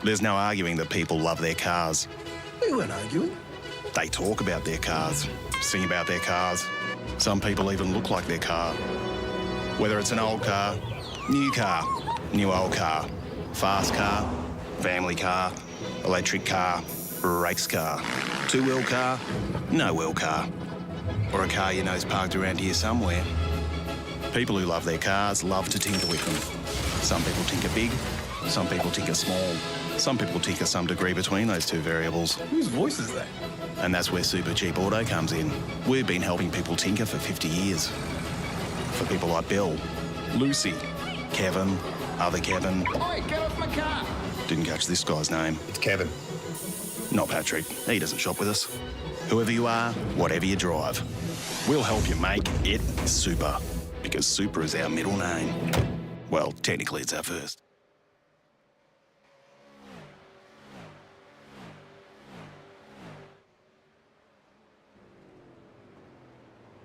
There's no arguing that people love their cars. weren't arguing. They talk about their cars, sing about their cars. Some people even look like their car. Whether it's an old car, new old car, fast car, family car, electric car, race car, two-wheel car, no-wheel car, or a car you know's parked around here somewhere. People who love their cars love to tinker with them. Some people tinker big, some people tinker small, some people tinker some degree between those two variables. Whose voice is that? And that's where Supercheap Auto comes in. We've been helping people tinker for 50 years. For people like Bill, Lucy, Kevin, other Kevin. Oi, get off my car! Didn't catch this guy's name. It's Kevin. Not Patrick. He doesn't shop with us. Whoever you are, whatever you drive, we'll help you make it super. Because super is our middle name. Well, technically it's our first.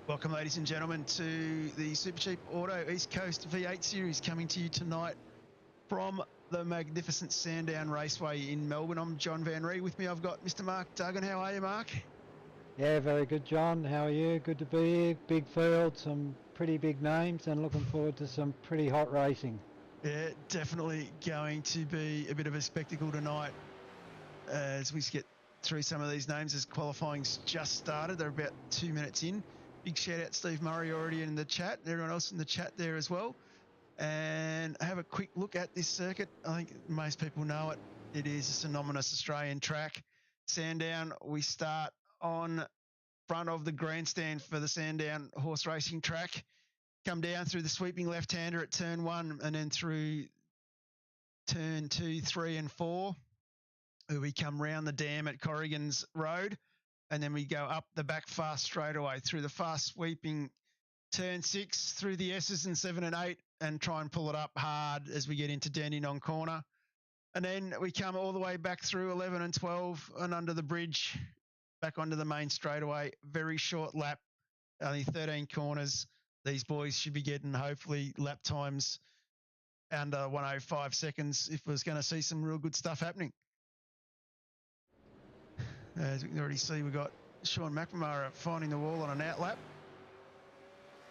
Welcome, ladies and gentlemen, to the Supercheap Auto East Coast V8 Series, coming to you tonight from the magnificent Sandown Raceway in Melbourne. I'm John Van Ree. With me, I've got Mr. Mark Duggan. How are you, Mark? Yeah, very good, John. How are you? Good to be here. Big field, some pretty big names, and looking forward to some pretty hot racing. Yeah, definitely going to be a bit of a spectacle tonight as we get through some of these names as qualifying's just started. They're about 2 minutes in. Big shout out Steve Murray already in the chat, and everyone else in the chat there as well. And have a quick look at this circuit. I think most people know it. It is a synonymous Australian track. Sandown, we start on front of the grandstand for the Sandown horse racing track. Come down through the sweeping left-hander at turn 1 and then through turn 2, 3 and 4. We come round the dam at Corrigan's Road. And then we go up the back fast straightaway through the fast sweeping turn 6, through the S's and 7 and 8, and try and pull it up hard as we get into Dandenong Corner. And then we come all the way back through 11 and 12 and under the bridge, back onto the main straightaway. Very short lap, only 13 corners. These boys should be getting, hopefully, lap times under 105 seconds if we're going to see some real good stuff happening. As we can already see, we've got Sean McNamara finding the wall on an outlap.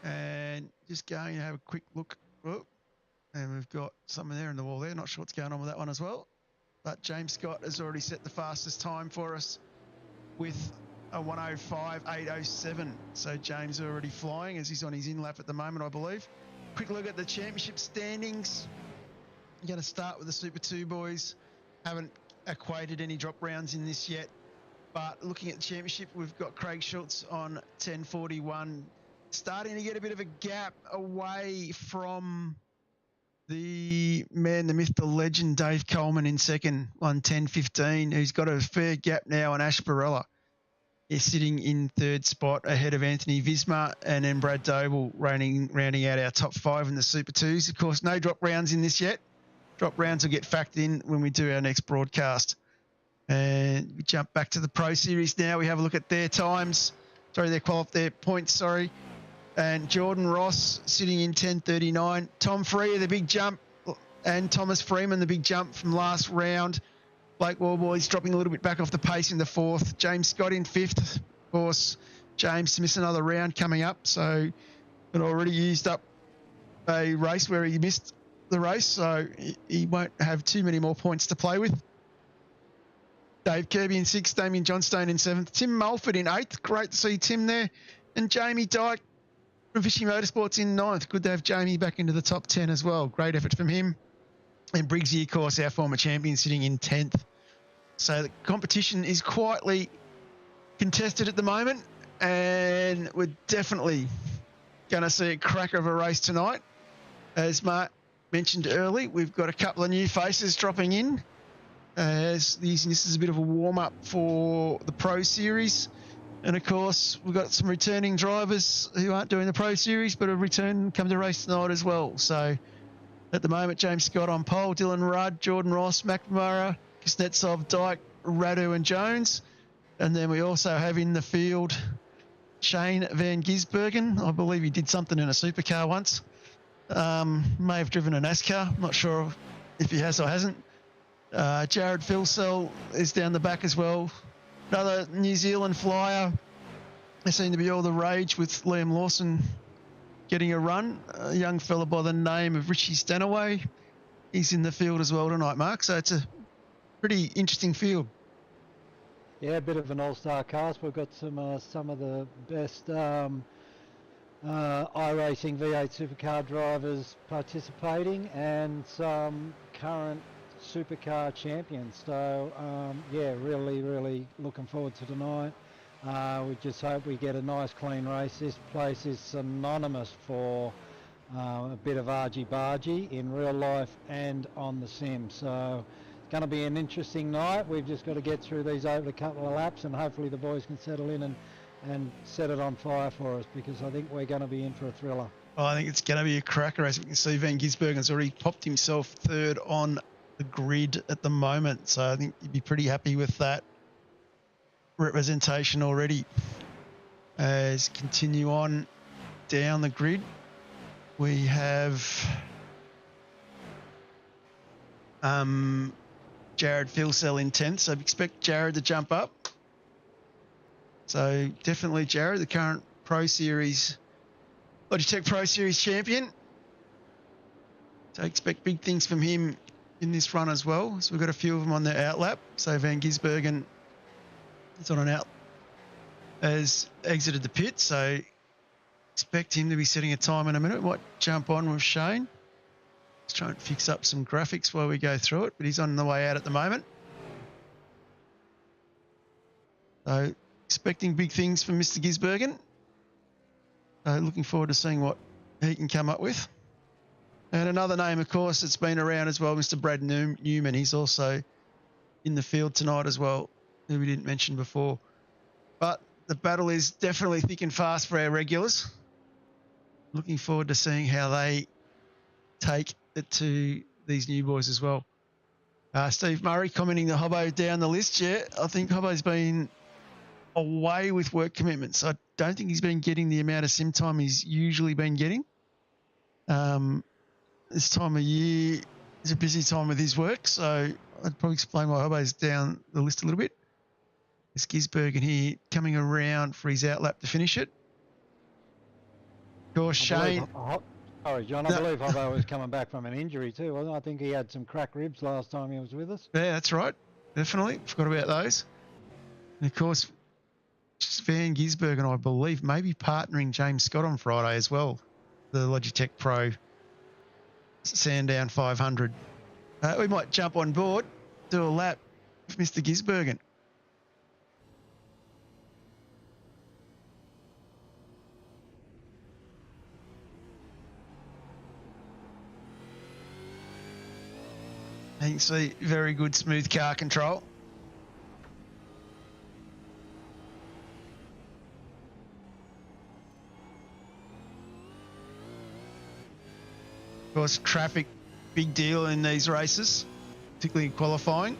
And just going to have a quick look. Oh, and we've got someone there in the wall there. Not sure what's going on with that one as well. But James Scott has already set the fastest time for us with a 105.807. So James already flying as he's on his in-lap at the moment, I believe. Quick look at the championship standings. I'm going to start with the Super 2 boys. Haven't equated any drop rounds in this yet. But looking at the championship, we've got Craig Schultz on 10.41, starting to get a bit of a gap away from the man, the myth, the legend, Dave Coleman in second on 10.15, who's got a fair gap now on Ash Borella. Is sitting in third spot ahead of Anthony Visma, and then Brad Doble rounding out our top 5 in the Super 2s. Of course, no drop rounds in this yet. Drop rounds will get factored in when we do our next broadcast. And we jump back to the Pro Series now. We have a look at their times. Sorry, their points, sorry. And Jordan Ross sitting in 10.39. Tom Freer, the big jump, and Thomas Freeman, the big jump from last round. Blake Warboys dropping a little bit back off the pace in the 4th. James Scott in 5th. Of course, James missed another round coming up. So had already used up a race where he missed the race. So he won't have too many more points to play with. Dave Kirby in 6th, Damien Johnstone in 7th, Tim Mulford in 8th. Great to see Tim there. And Jamie Dyke from Fishing Motorsports in 9th. Good to have Jamie back into the top 10 as well. Great effort from him. And Briggsy, of course, our former champion, sitting in 10th. So the competition is quietly contested at the moment. And we're definitely going to see a cracker of a race tonight. As Mark mentioned early, we've got a couple of new faces dropping in. As this is a bit of a warm-up for the Pro Series. And, of course, we've got some returning drivers who aren't doing the Pro Series but have returned come to race tonight as well. So, at the moment, James Scott on pole, Dylan Rudd, Jordan Ross, McNamara, Kuznetsov, Dyke, Radu and Jones. And then we also have in the field Shane Van Gisbergen. I believe he did something in a supercar once. May have driven a NASCAR. I'm not sure if he has or hasn't. Jared Filsell is down the back as well. Another New Zealand flyer. There seem to be all the rage with Liam Lawson getting a run. A young fella by the name of Richie Stanaway. He's in the field as well tonight, Mark. So it's a pretty interesting field. Yeah, a bit of an all-star cast. We've got some of the best iRacing V8 supercar drivers participating and some current supercar champions. So yeah, really looking forward to tonight. We just hope we get a nice clean race. This place is synonymous for a bit of argy-bargy in real life and on the sim. So it's going to be an interesting night. We've just got to get through these over a couple of laps, and hopefully the boys can settle in and set it on fire for us, because I think we're going to be in for a thriller. Oh, I think it's going to be a cracker race. We can see Van Gisbergen's already popped himself third on the grid at the moment. So I think you'd be pretty happy with that representation already. As continue on down the grid, we have Jared Filsell in 10th. So expect Jared to jump up. So definitely Jared, the current Pro Series, Logitech Pro Series champion. So expect big things from him in this run as well. So we've got a few of them on their outlap. So Van Gisbergen is on an out, has exited the pit. So expect him to be setting a time in a minute. Might jump on with Shane. Let's try and fix up some graphics while we go through it, but he's on the way out at the moment. So expecting big things from Mr. Gisbergen. Looking forward to seeing what he can come up with. And another name, of course, that's been around as well, Mr. Brad Newman. He's also in the field tonight as well, who we didn't mention before. But the battle is definitely thick and fast for our regulars. Looking forward to seeing how they take it to these new boys as well. Steve Murray commenting the Hobbo down the list. Yeah, I think Hobbo's been away with work commitments. I don't think he's been getting the amount of sim time he's usually been getting. This time of year is a busy time with his work, so I'd probably explain why Hobbo's down the list a little bit. There's Gisbergen here coming around for his outlap to finish it. Of course, Shane. Sorry, John, I believe Hobbo was coming back from an injury too, wasn't I think he had some cracked ribs last time he was with us. Yeah, that's right. Definitely. Forgot about those. And of course, Van Gisbergen, I believe, maybe partnering James Scott on Friday as well. The Logitech Pro Sandown 500. We might jump on board, do a lap with Mr. Gisbergen. You can see very good smooth car control. Of course, traffic, big deal in these races, particularly qualifying.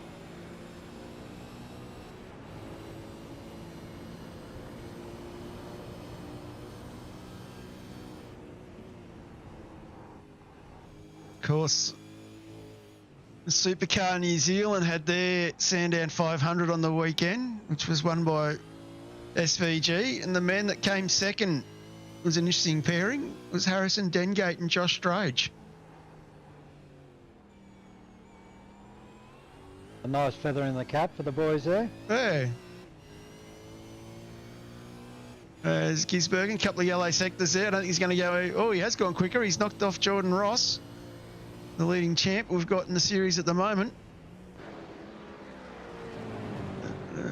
Of course, the Supercar New Zealand had their Sandown 500 on the weekend, which was won by SVG, and the man that came second was an interesting pairing, was Harrison Dengate and Josh Strage. A nice feather in the cap for the boys there. Yeah. There's Gisbergen, a couple of yellow sectors there. I don't think he's going to go... Oh, he has gone quicker. He's knocked off Jordan Ross, the leading champ we've got in the series at the moment.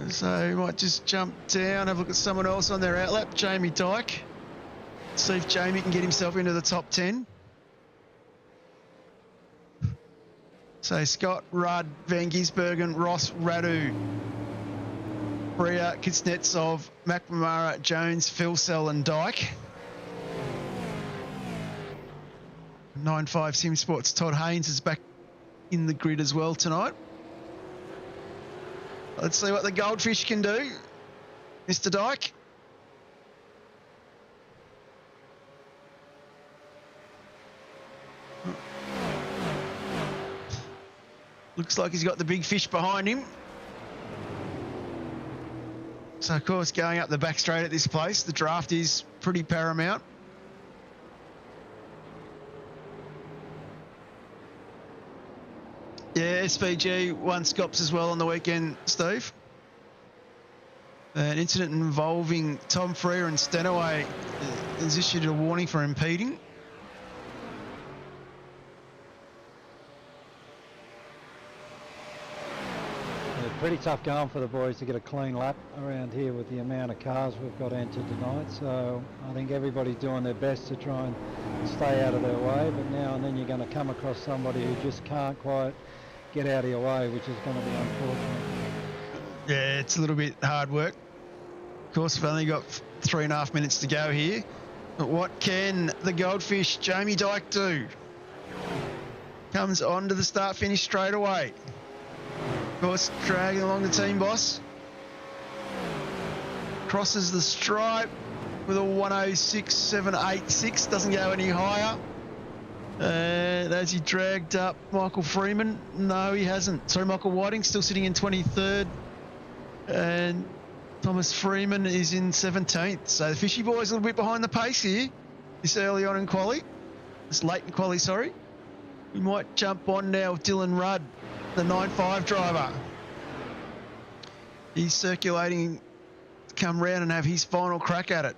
So we might just jump down, have a look at someone else on their outlap, Jamie Dyke. See if Jamie can get himself into the top 10. So Scott, Rudd, Van Gisbergen, Ross, Radu, Bria, Kuznetsov, McNamara, Jones, Filsell and Dyke. 9.5 Sim Sports, Todd Haynes is back in the grid as well tonight. Let's see what the Goldfish can do. Mr. Dyke. Looks like he's got the big fish behind him. So, of course, going up the back straight at this place, the draft is pretty paramount. Yeah, SVG won Scops as well on the weekend, Steve. An incident involving Tom Freer and Stenaway has issued a warning for impeding. Yeah, pretty tough going for the boys to get a clean lap around here with the amount of cars we've got entered tonight. So I think everybody's doing their best to try and stay out of their way. But now and then you're going to come across somebody who just can't quite get out of your way, which is going to be unfortunate. Yeah, it's a little bit hard work. Of course, we've only got 3.5 minutes to go here. But what can the Goldfish Jamie Dyke do? Comes onto the start-finish straight away. Of course, dragging along the team boss. Crosses the stripe with a 106.786. Doesn't go any higher. As he dragged up Michael Freeman. No, he hasn't. Sorry, Michael Whiting still sitting in 23rd. And Thomas Freeman is in 17th. So the Fishy boys a little bit behind the pace here. This early on in quali. This late in quali, sorry. We might jump on now with Dylan Rudd, the 9.5 driver. He's circulating to come round and have his final crack at it.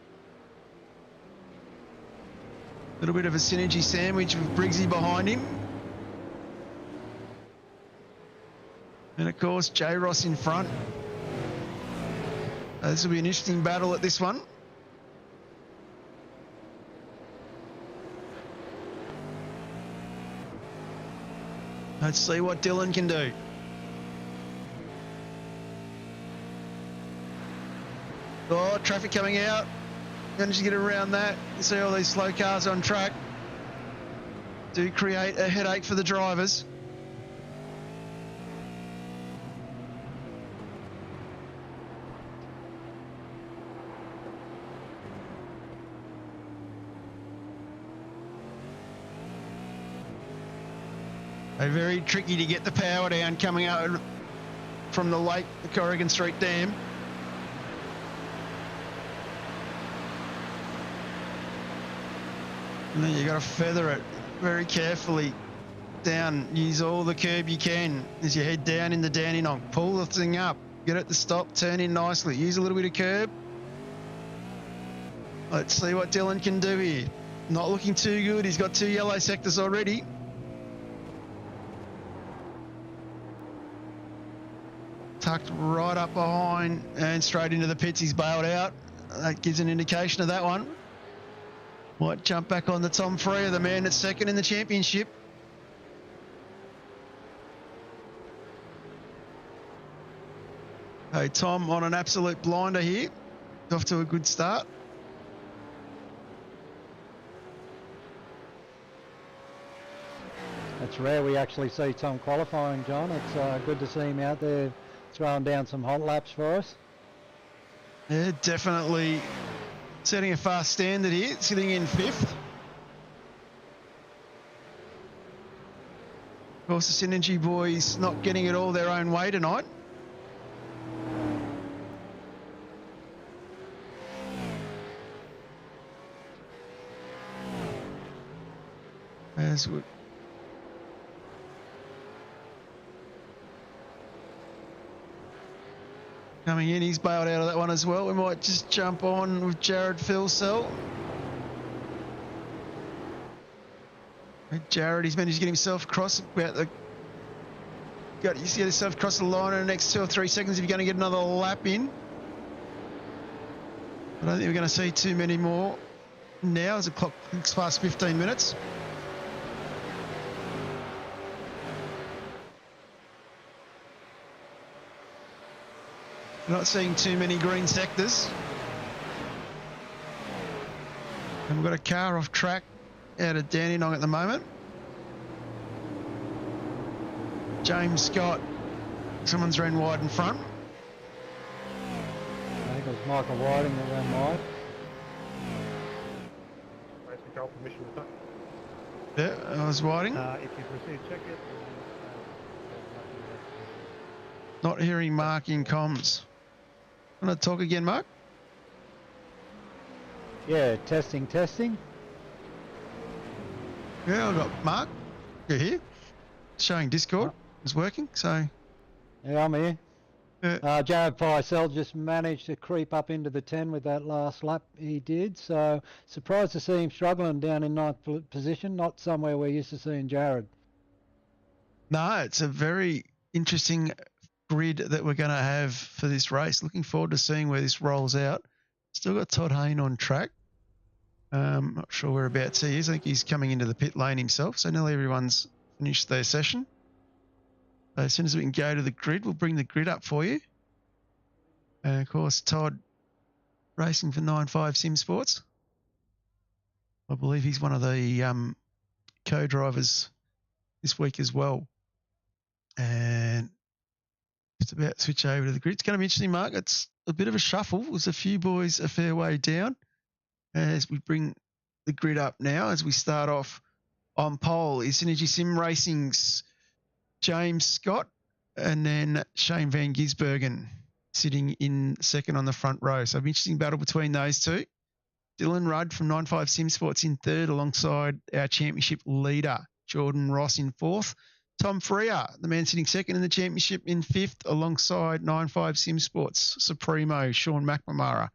A little bit of a synergy sandwich with Briggsy behind him. And of course, J. Ross in front. This will be an interesting battle at this one. Let's see what Dylan can do. Oh, traffic coming out. Managed to get around that. You see all these slow cars on track. Do create a headache for the drivers. Very tricky to get the power down coming out from the lake, the Corrigan Street Dam. And then you got to feather it very carefully down. Use all the curb you can as you head down in the Dandenong. Pull the thing up, get it to stop, turn in nicely. Use a little bit of curb. Let's see what Dylan can do here. Not looking too good. He's got 2 yellow sectors already. Tucked right up behind and straight into the pits. He's bailed out. That gives an indication of that one. Might jump back on the Tom Freer, the man that's second in the championship. Hey, Tom on an absolute blinder here. Off to a good start. It's rare we actually see Tom qualifying, John. It's good to see him out there throwing down some hot laps for us. Yeah, definitely setting a fast standard here, sitting in 5th. Of course, the Synergy boys not getting it all their own way tonight. As we coming in, he's bailed out of that one as well. We might just jump on with Jared Philsell. Jared, he's managed to get himself across about the. You see yourself across the line in the next 2 or 3 seconds if you're going to get another lap in. I don't think we're going to see too many more now as the clock clicks past 15 minutes. We're not seeing too many green sectors. And we've got a car off track out of Dandenong at the moment. James Scott, someone's ran wide in front. I think it was Michael Whiting that ran wide. Race control permission to touch. Yeah, I was Whiting. If you proceed, check it. Not hearing Mark in comms. Want to talk again, Mark? Yeah, testing. Yeah, I've got Mark. You're here. Showing Discord is working, so... Yeah, I'm here. Yeah. Jared Feisel just managed to creep up into the 10 with that last lap he did, so surprised to see him struggling down in ninth position, not somewhere we're used to seeing Jared. No, it's a very interesting grid that we're going to have for this race. Looking forward to seeing where this rolls out. Still got Todd Hayne on track. Not sure whereabouts he is. I think he's coming into the pit lane himself, so nearly everyone's finished their session. So as soon as we can go to the grid, we'll bring the grid up for you. And of course, Todd racing for 9.5 Sim Sports. I believe he's one of the co-drivers this week as well. And just about to switch over to the grid. It's going to be interesting, Mark. It's a bit of a shuffle. There's a few boys a fair way down as we bring the grid up now. As we start off on pole is Synergy Sim Racing's James Scott and then Shane Van Gisbergen sitting in second on the front row. So an interesting battle between those two. Dylan Rudd from 9.5 Sim Sports in third alongside our championship leader, Jordan Ross in fourth. Tom Freer, the man sitting second in the championship in fifth alongside 9.5 Sim Sports Supremo, Sean McNamara.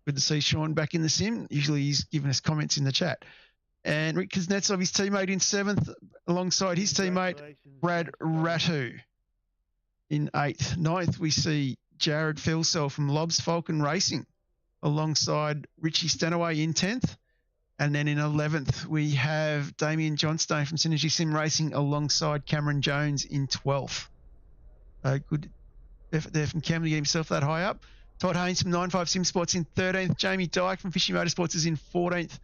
Good to see Sean back in the sim. Usually he's giving us comments in the chat. And Rick Kuznetsov, his teammate in seventh alongside his teammate Brad Ratu in eighth. Ninth, we see Jared Filsell from Lobs Falcon Racing alongside Richie Stanaway in 10th. And then in 11th, we have Damien Johnstone from Synergy Sim Racing alongside Cameron Jones in 12th. Good effort there from Cam to get himself that high up. Todd Haynes from 9.5 Sim Sports in 13th. Jamie Dyke from Fishy Motorsports is in 14th.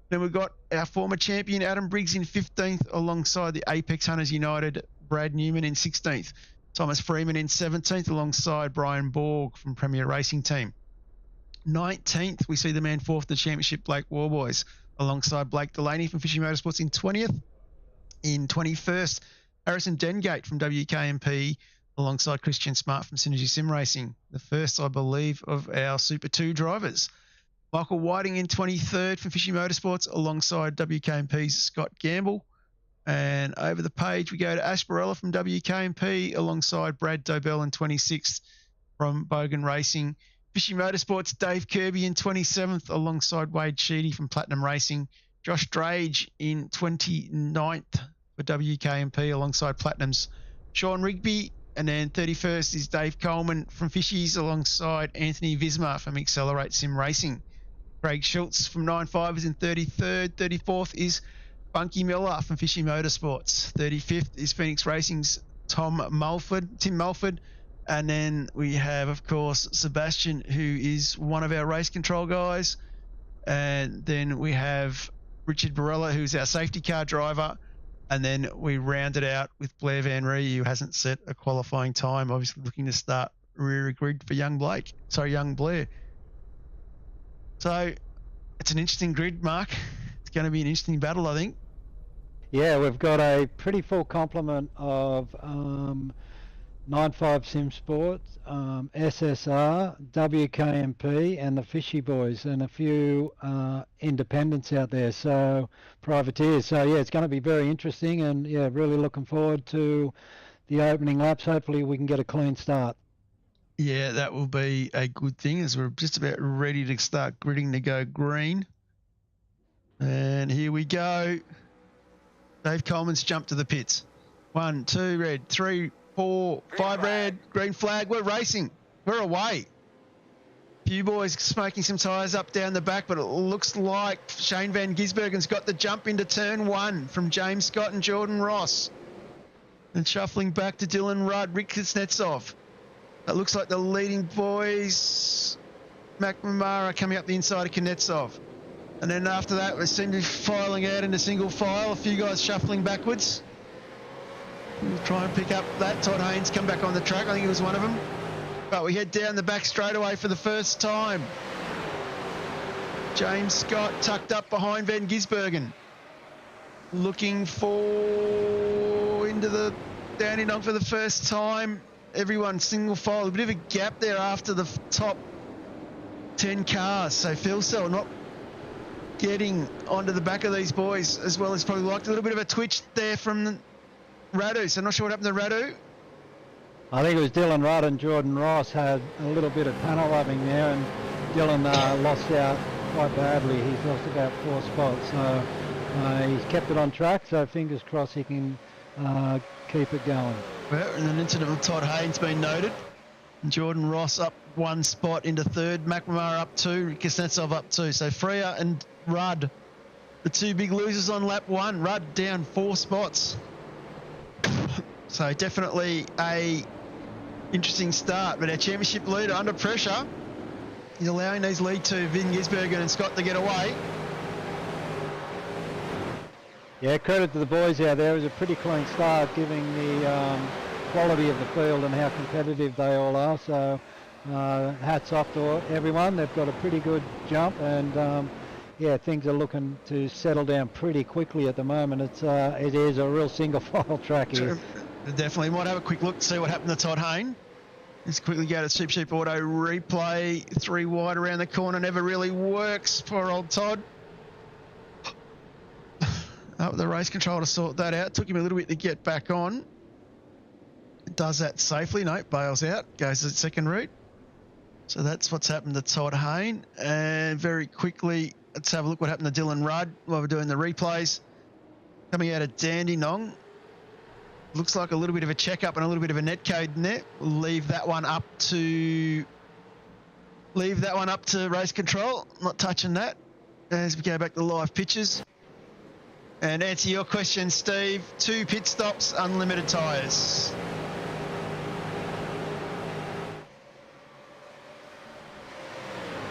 Then we've got our former champion Adam Briggs in 15th alongside the Apex Hunters United, Brad Newman in 16th. Thomas Freeman in 17th alongside Brian Borg from Premier Racing Team. 19th, we see the man fourth in the championship, Blake Warboys, alongside Blake Delaney from Fishy Motorsports in 20th. In 21st, Harrison Dengate from WK&P alongside Christian Smart from Synergy Sim Racing. The first, I believe, of our Super 2 drivers. Michael Whiting in 23rd from Fishy Motorsports alongside WK&P's Scott Gamble. And over the page, we go to Ash Borella from WK&P alongside Brad Dobell in 26th from Bogan Racing. Fishy Motorsports, Dave Kirby in 27th alongside Wade Sheedy from Platinum Racing. Josh Drage in 29th for WK&P alongside Platinum's Sean Rigby. And then 31st is Dave Coleman from Fishies alongside Anthony Visma from Accelerate Sim Racing. Craig Schultz from 9.5 is in 33rd. 34th is Bunky Miller from Fishy Motorsports. 35th is Phoenix Racing's Tim Mulford. And then we have, of course, Sebastian, who is one of our race control guys. And then we have Richard Borella, who's our safety car driver. And then we round it out with Blair Van Ree, who hasn't set a qualifying time, obviously looking to start rear grid for young Blair. So it's an interesting grid, Mark. It's going to be an interesting battle, I think. Yeah, we've got a pretty full complement of 9.5 Sim Sports, SSR, WK&P, and the Fishy Boys, and a few independents out there, so privateers. So yeah, it's going to be very interesting, and yeah, really looking forward to the opening laps. Hopefully we can get a clean start. Yeah, that will be a good thing as we're just about ready to start gridding to go green. And here we go. Dave Coleman's jumped to the pits. 1, 2, red, 3, 4, 5 red, green flag. We're racing. We're away. Few boys smoking some tyres up down the back, but it looks like Shane Van Gisbergen's got the jump into turn 1 from James Scott and Jordan Ross. And shuffling back to Dylan Rudd, Rick Kuznetsov. It looks like the leading boys, McNamara coming up the inside of Kuznetsov. And then after that, we seem to be filing out into single file. A few guys shuffling backwards. We'll try and pick up that. Todd Haynes come back on the track. I think he was one of them. But we head down the back straightaway for the first time. James Scott tucked up behind Van Gisbergen. Looking for into the Dandenong for the first time. everyone single file. A bit of a gap there after the top 10 cars. So Phil Cell not getting onto the back of these boys as well as probably liked. A little bit of a twitch there from Radu. So not sure what happened to Radu. I think it was Dylan Rudd and Jordan Ross had a little bit of panel loving there, and Dylan lost out quite badly. He's lost about 4 spots, so he's kept it on track, so fingers crossed he can keep it going. Well, and an incident with Todd Haynes been noted. Jordan Ross up 1 spot into 3rd. McNamara up 2. Kuznetsov up 2. So Freya and Rudd, the 2 big losers on lap 1. Rudd down 4 spots. So definitely a interesting start. But our championship leader under pressure. He's allowing these lead to Vin Gisbergen and Scott to get away. Yeah, credit to the boys out there. It was a pretty clean start, giving the quality of the field and how competitive they all are. So hats off to everyone. They've got a pretty good jump, and yeah, things are looking to settle down pretty quickly at the moment. It is a real single file track here. Definitely. Might have a quick look to see what happened to Todd Hayne. Let's quickly go to Supercheap Auto replay. 3 wide around the corner, never really works. Poor old Todd. Up with the race control to sort that out. Took him a little bit to get back on. Does that safely. No, bails out. Goes to the second route. So that's what's happened to Todd Hayne. And very quickly, let's have a look what happened to Dylan Rudd while we're doing the replays. Coming out of Dandenong. Looks like a little bit of a checkup and a little bit of a net code in there. We'll leave that one up to race control. Not touching that. As we go back to live pictures. And answer your question, Steve. 2 pit stops, unlimited tyres.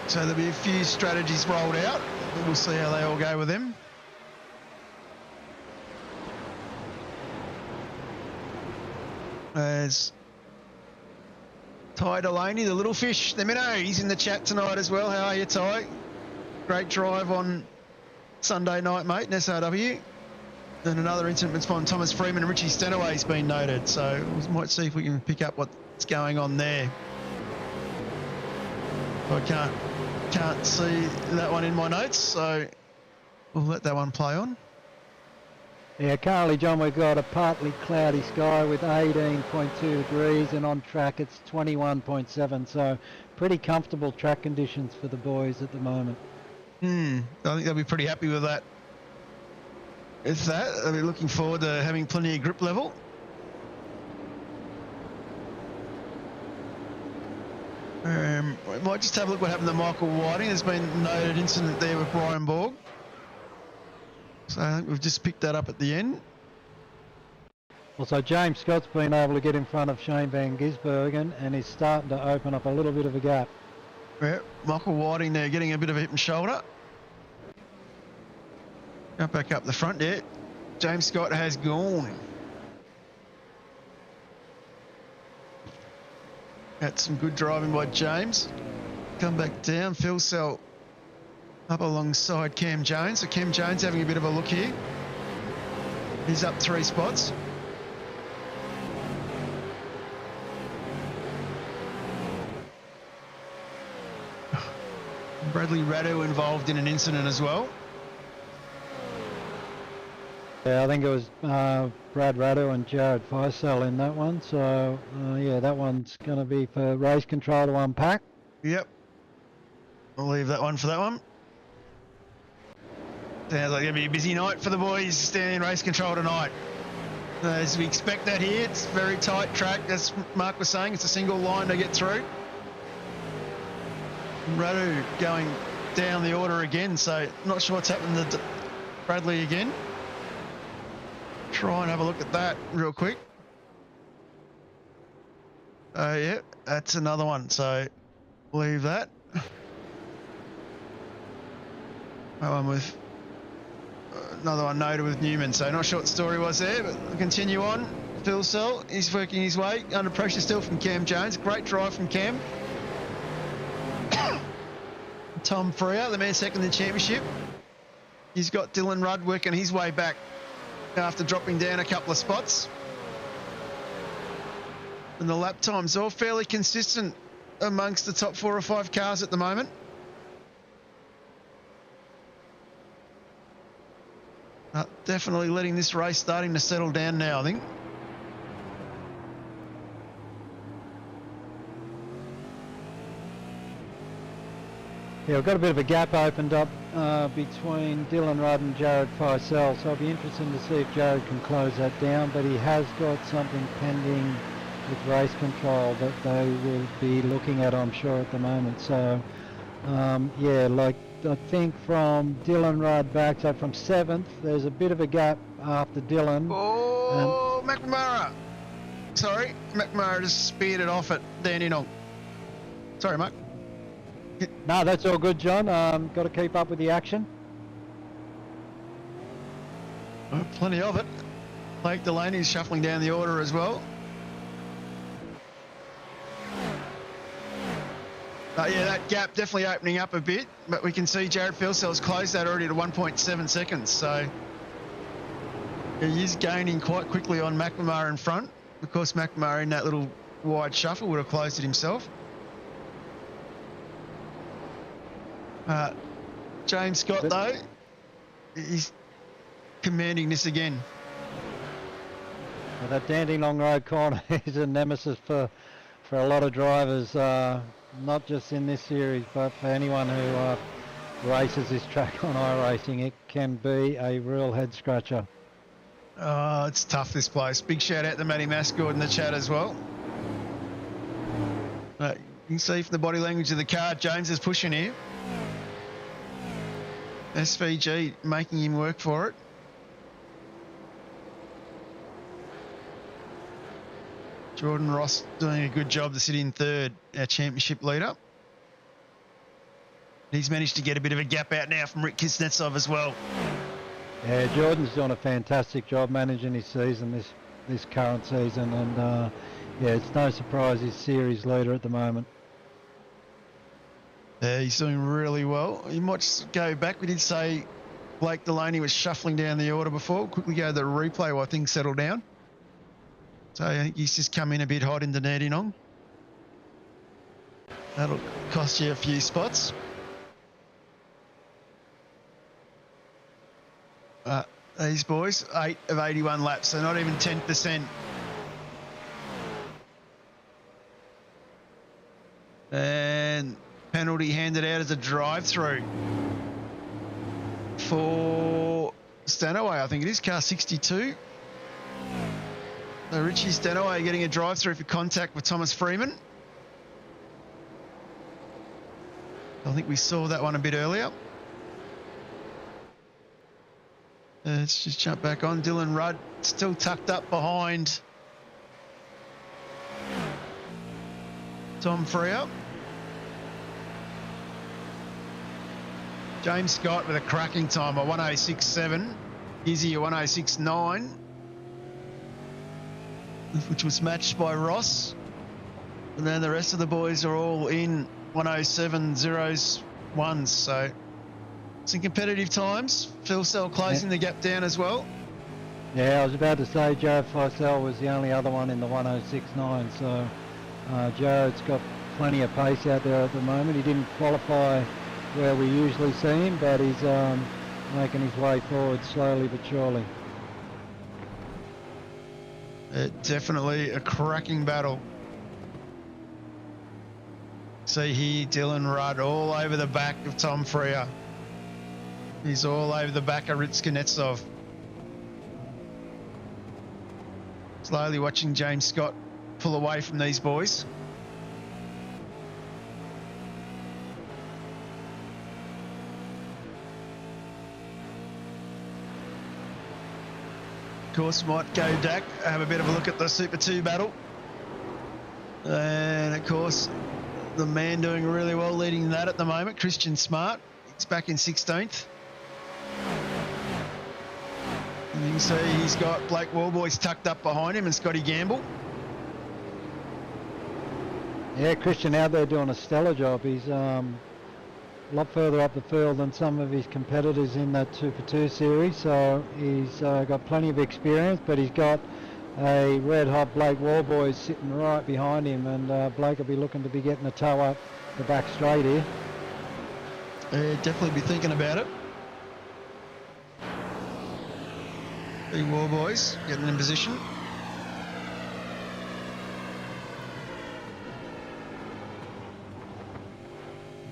So there'll be a few strategies rolled out. We'll see how they all go with them. As Ty Delaney, the little fish, the minnow, he's in the chat tonight as well. How are you, Ty? Great drive on Sunday night, mate, in SRW. And another incident from Thomas Freeman and Richie Stenaway's been noted. So we might see if we can pick up what's going on there. I can't see that one in my notes, so we'll let that one play on. Yeah, currently, John, we've got a partly cloudy sky with 18.2 degrees, and on track it's 21.7, so pretty comfortable track conditions for the boys at the moment. I think they'll be pretty happy with that. If that, they'll be looking forward to having plenty of grip level. We might just have a look what happened to Michael Whiting. There's been a noted incident there with Brian Borg. So I think we've just picked that up at the end. Also, James Scott's been able to get in front of Shane Van Gisbergen, and he's starting to open up a little bit of a gap. Yeah, Michael Whiting there getting a bit of a hip and shoulder. Jump back up the front there. James Scott has gone. That's some good driving by James. Come back down. Phil Cell up alongside Cam Jones. So Cam Jones having a bit of a look here. He's up 3 spots. Bradley Radu involved in an incident as well. Yeah, I think it was Brad Radu and Jared Feisel in that one. So, yeah, that one's going to be for race control to unpack. Yep. I'll leave that one for that one. Sounds like it'll be a busy night for the boys standing in race control tonight. As we expect that here, it's a very tight track. As Mark was saying, it's a single line to get through. Radu going down the order again, so not sure what's happened to Bradley again. Try and have a look at that real quick. Yeah, that's another one, so leave that. That one with another one noted with Newman, so not sure what the story was there, but we'll continue on. Phil Cell, he's working his way under pressure still from Cam Jones. Great drive from Cam. Tom Freya, the man second in the championship. He's got Dylan Rudd working his way back after dropping down a couple of spots. And the lap times all fairly consistent amongst the top 4 or 5 cars at the moment. Definitely letting this race starting to settle down now, I think. Yeah, we've got a bit of a gap opened up between Dylan Rudd and Jared Feisel, so it'll be interesting to see if Jared can close that down, but he has got something pending with race control that they will be looking at, I'm sure, at the moment. So, yeah, like I think from Dylan Rudd back, so from 7th, there's a bit of a gap after Dylan. Oh, McNamara. Sorry, McNamara just speared it off at Dandenong. Sorry, mate. No, that's all good, John. Got to keep up with the action. Well, plenty of it. Blake Delaney's shuffling down the order as well. Yeah, that gap definitely opening up a bit, but we can see Jared Feissel's closed that already to 1.7 seconds. So he is gaining quite quickly on McNamara in front. Of course, McNamara in that little wide shuffle would have closed it himself. James Scott, though, he's commanding this again. Well, that Dandenong Road corner is a nemesis for a lot of drivers, not just in this series, but for anyone who races this track on iRacing. It can be a real head scratcher. Oh, it's tough, this place. Big shout out to Matty Mascord in the chat as well. You can see from the body language of the car, James is pushing here. SVG making him work for it. Jordan Ross doing a good job to sit in third, our championship leader. He's managed to get a bit of a gap out now from Rick Kuznetsov as well. Yeah, Jordan's done a fantastic job managing his season this current season, and yeah, it's no surprise he's series leader at the moment. Yeah, he's doing really well. You might just go back. We did say Blake Delaney was shuffling down the order before. We'll quickly go to the replay while things settle down. So I think he's just come in a bit hot into Dandenong. That'll cost you a few spots. These boys, 8 of 81 laps, so not even 10%. And penalty handed out as a drive-through for Stanaway, I think it is, car 62. So Richie Stanaway getting a drive-through for contact with Thomas Freeman. I think we saw that one a bit earlier. Let's just jump back on. Dylan Rudd still tucked up behind Tom Freo. James Scott with a cracking time, a 106.7. Izzy a 106.9, which was matched by Ross. And then the rest of the boys are all in 107.0s, 1s. So some competitive times. Phil Sell closing the gap down as well. Yeah, I was about to say Jared Feisel was the only other one in the 106.9, so Jared's got plenty of pace out there at the moment. He didn't qualify where we usually see him, but he's making his way forward slowly but surely. Definitely a cracking battle. See here, Dylan Rudd all over the back of Tom Freo. He's all over the back of Ritz Kuznetsov. Slowly watching James Scott pull away from these boys. Of course, might go Dak, have a bit of a look at the Super 2 battle. And of course, the man doing really well leading that at the moment, Christian Smart. He's back in 16th. And you can see he's got Blake Wallboys tucked up behind him and Scotty Gamble. Yeah, Christian out there doing a stellar job. He's a lot further up the field than some of his competitors in that Super 2 series, so he's got plenty of experience, but he's got a red-hot Blake Warboy sitting right behind him, and Blake will be looking to be getting a toe up the back straight here. Definitely be thinking about it. Big War Boys getting in position.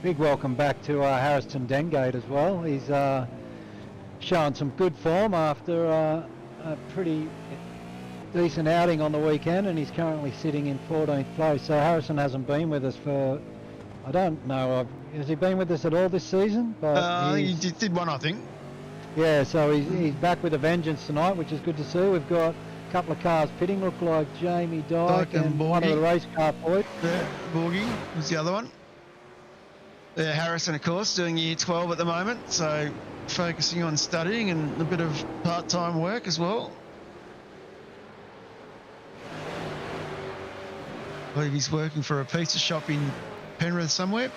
Big welcome back to Harrison Dengate as well. He's showing some good form after a pretty decent outing on the weekend, and he's currently sitting in 14th place. So Harrison hasn't been with us for, I don't know, has he been with us at all this season? But I think he did one, I think. yeah, so he's back with a vengeance tonight, which is good to see. We've got a couple of cars pitting, look like Jamie Dyke and one of the race car boys. Yeah, Borgie was the other one. Yeah, Harrison, of course, doing year 12 at the moment, so focusing on studying and a bit of part-time work as well. I believe he's working for a pizza shop in Penrith somewhere.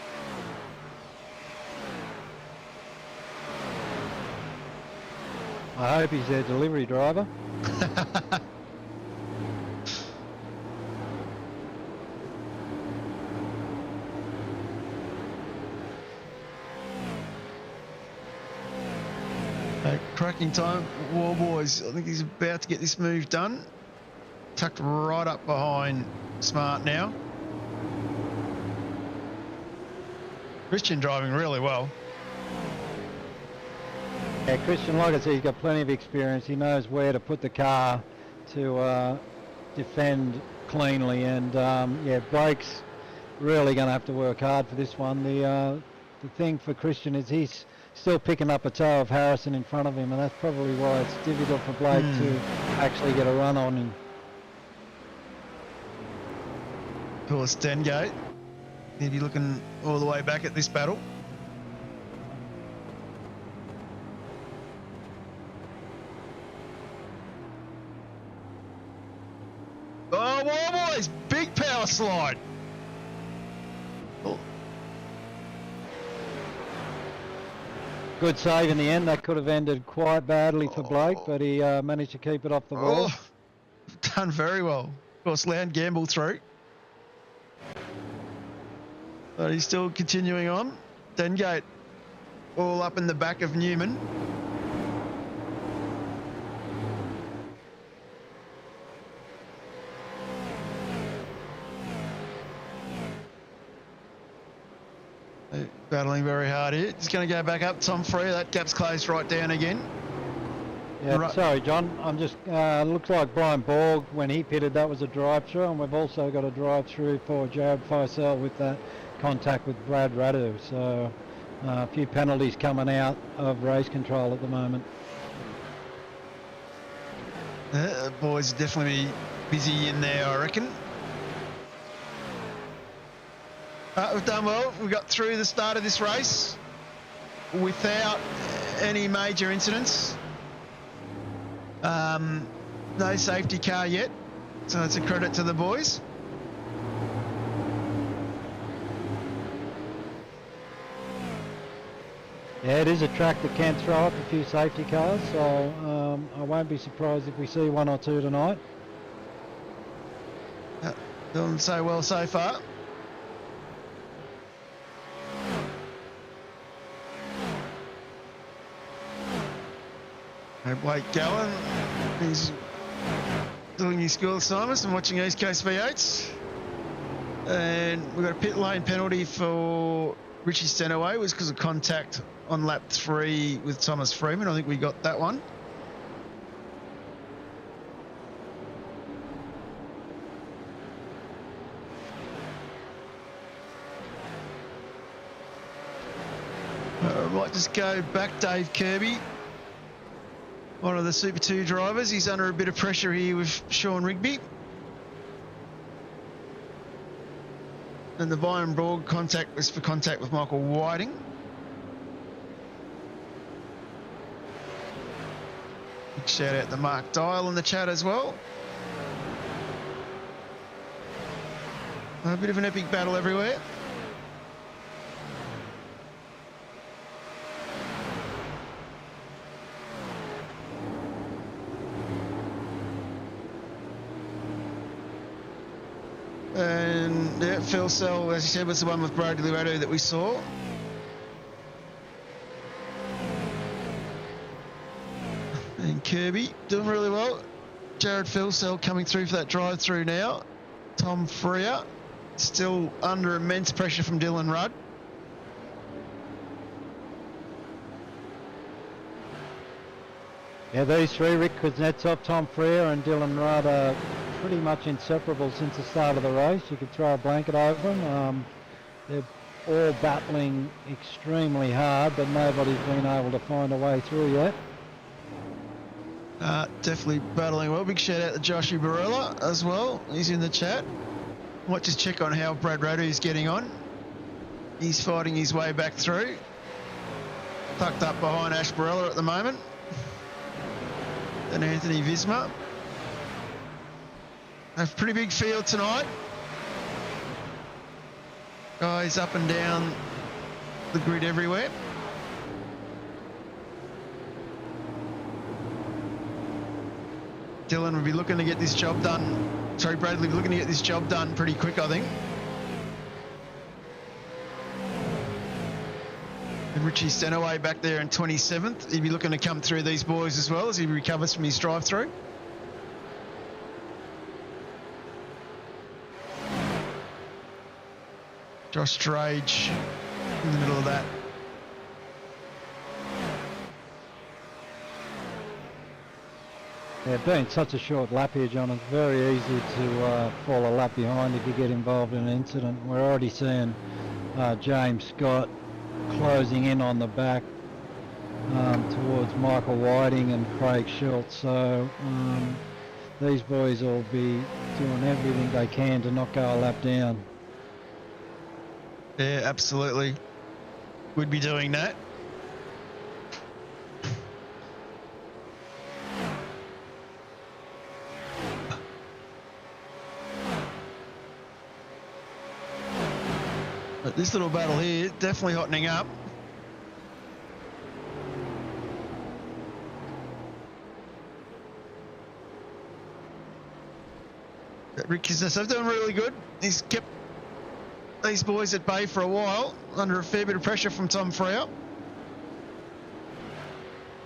I hope he's their delivery driver. Cracking time, War Boys. I think he's about to get this move done. Tucked right up behind Smart now. Christian driving really well. Yeah, Christian, like I said, he's got plenty of experience. He knows where to put the car to defend cleanly, and yeah, Blake's really going to have to work hard for this one. The thing for Christian is he's still picking up a toe of Harrison in front of him, and that's probably why it's difficult for Blake to actually get a run on him. Of course, Dengate. He'd be looking all the way back at this battle. Oh, War Boys, big power slide. Oh. Good save in the end. That could have ended quite badly for Blake, but he managed to keep it off the wall. Oh, done very well. Of course, Land gamble through. But he's still continuing on. Dengate all up in the back of Newman. They're battling very hard here. He's going to go back up. Tom Free, that gap's closed right down again. Yeah, Right. sorry, John. I'm just looks like Brian Borg, when he pitted, that was a drive-through, and we've also got a drive-through for Jared Feisel with that contact with Brad Radu. So a few penalties coming out of race control at the moment. The boys definitely busy in there, I reckon. We've done well. We got through the start of this race without any major incidents. No safety car yet, so it's a credit to the boys. Yeah, it is a track that can throw up a few safety cars, so I won't be surprised if we see one or two tonight. Doing so well so far. Blake Gallen, he's doing his school assignments and watching East Coast V8's. And we've got a pit lane penalty for Richie Stenaway. It was because of contact on lap 3 with Thomas Freeman. I think we got that one. I might just go back, Dave Kirby. One of the Super 2 drivers. He's under a bit of pressure here with Sean Rigby. And the Brian Broad contact was for contact with Michael Whiting. Big shout out to Mark Dial in the chat as well. A bit of an epic battle everywhere. Yeah, Phil Sell, as you said, was the one with Brody Loretto that we saw. And Kirby doing really well. Jared Philsell coming through for that drive-through now. Tom Freer still under immense pressure from Dylan Rudd. Yeah, these three, Rick Kuznetsov, Tom Freer and Dylan Rudd, are pretty much inseparable since the start of the race. You could throw a blanket over them. They're all battling extremely hard, but nobody's been able to find a way through yet. Definitely battling well. Big shout out to Joshy Borella as well. He's in the chat. Might just check on how Brad Roder is getting on. He's fighting his way back through. Tucked up behind Ash Borella at the moment. And Anthony Visma. A pretty big field tonight. Guys up and down the grid everywhere. Dylan will be looking to get this job done. Sorry, Bradley will be looking to get this job done pretty quick, I think. And Richie Stenaway back there in 27th. He'll be looking to come through these boys as well as he recovers from his drive-through. Josh Drage in the middle of that. Yeah, being such a short lap here, John, it's very easy to fall a lap behind if you get involved in an incident. We're already seeing James Scott closing in on the back towards Michael Whiting and Craig Schultz. So these boys will be doing everything they can to not go a lap down. Yeah, absolutely. Would be doing that. But this little battle here, definitely hottening up. Rick Kuznetsov doing really good. He's kept these boys at bay for a while, under a fair bit of pressure from Tom Freer.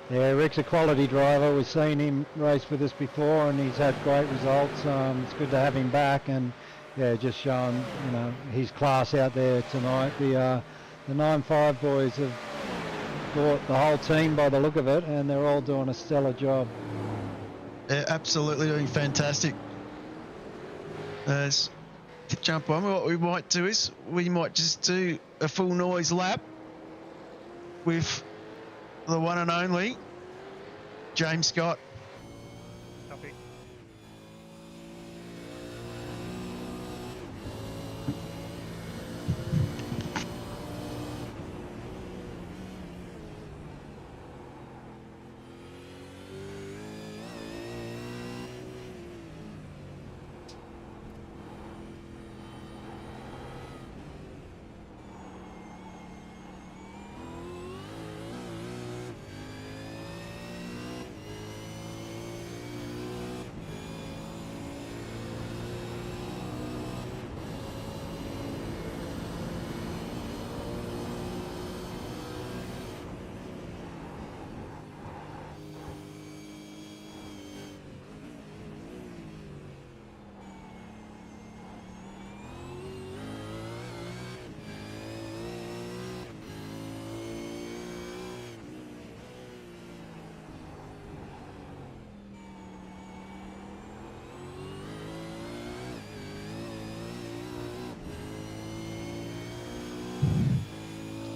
Yeah, Rick's a quality driver. We've seen him race with us before and he's had great results. It's good to have him back, and yeah, just showing, you know, his class out there tonight. The 9-5 boys have brought the whole team by the look of it, and they're all doing a stellar job. Yeah, absolutely doing fantastic. Jump on. What we might do is we might just do a full noise lap with the one and only James Scott. Copy.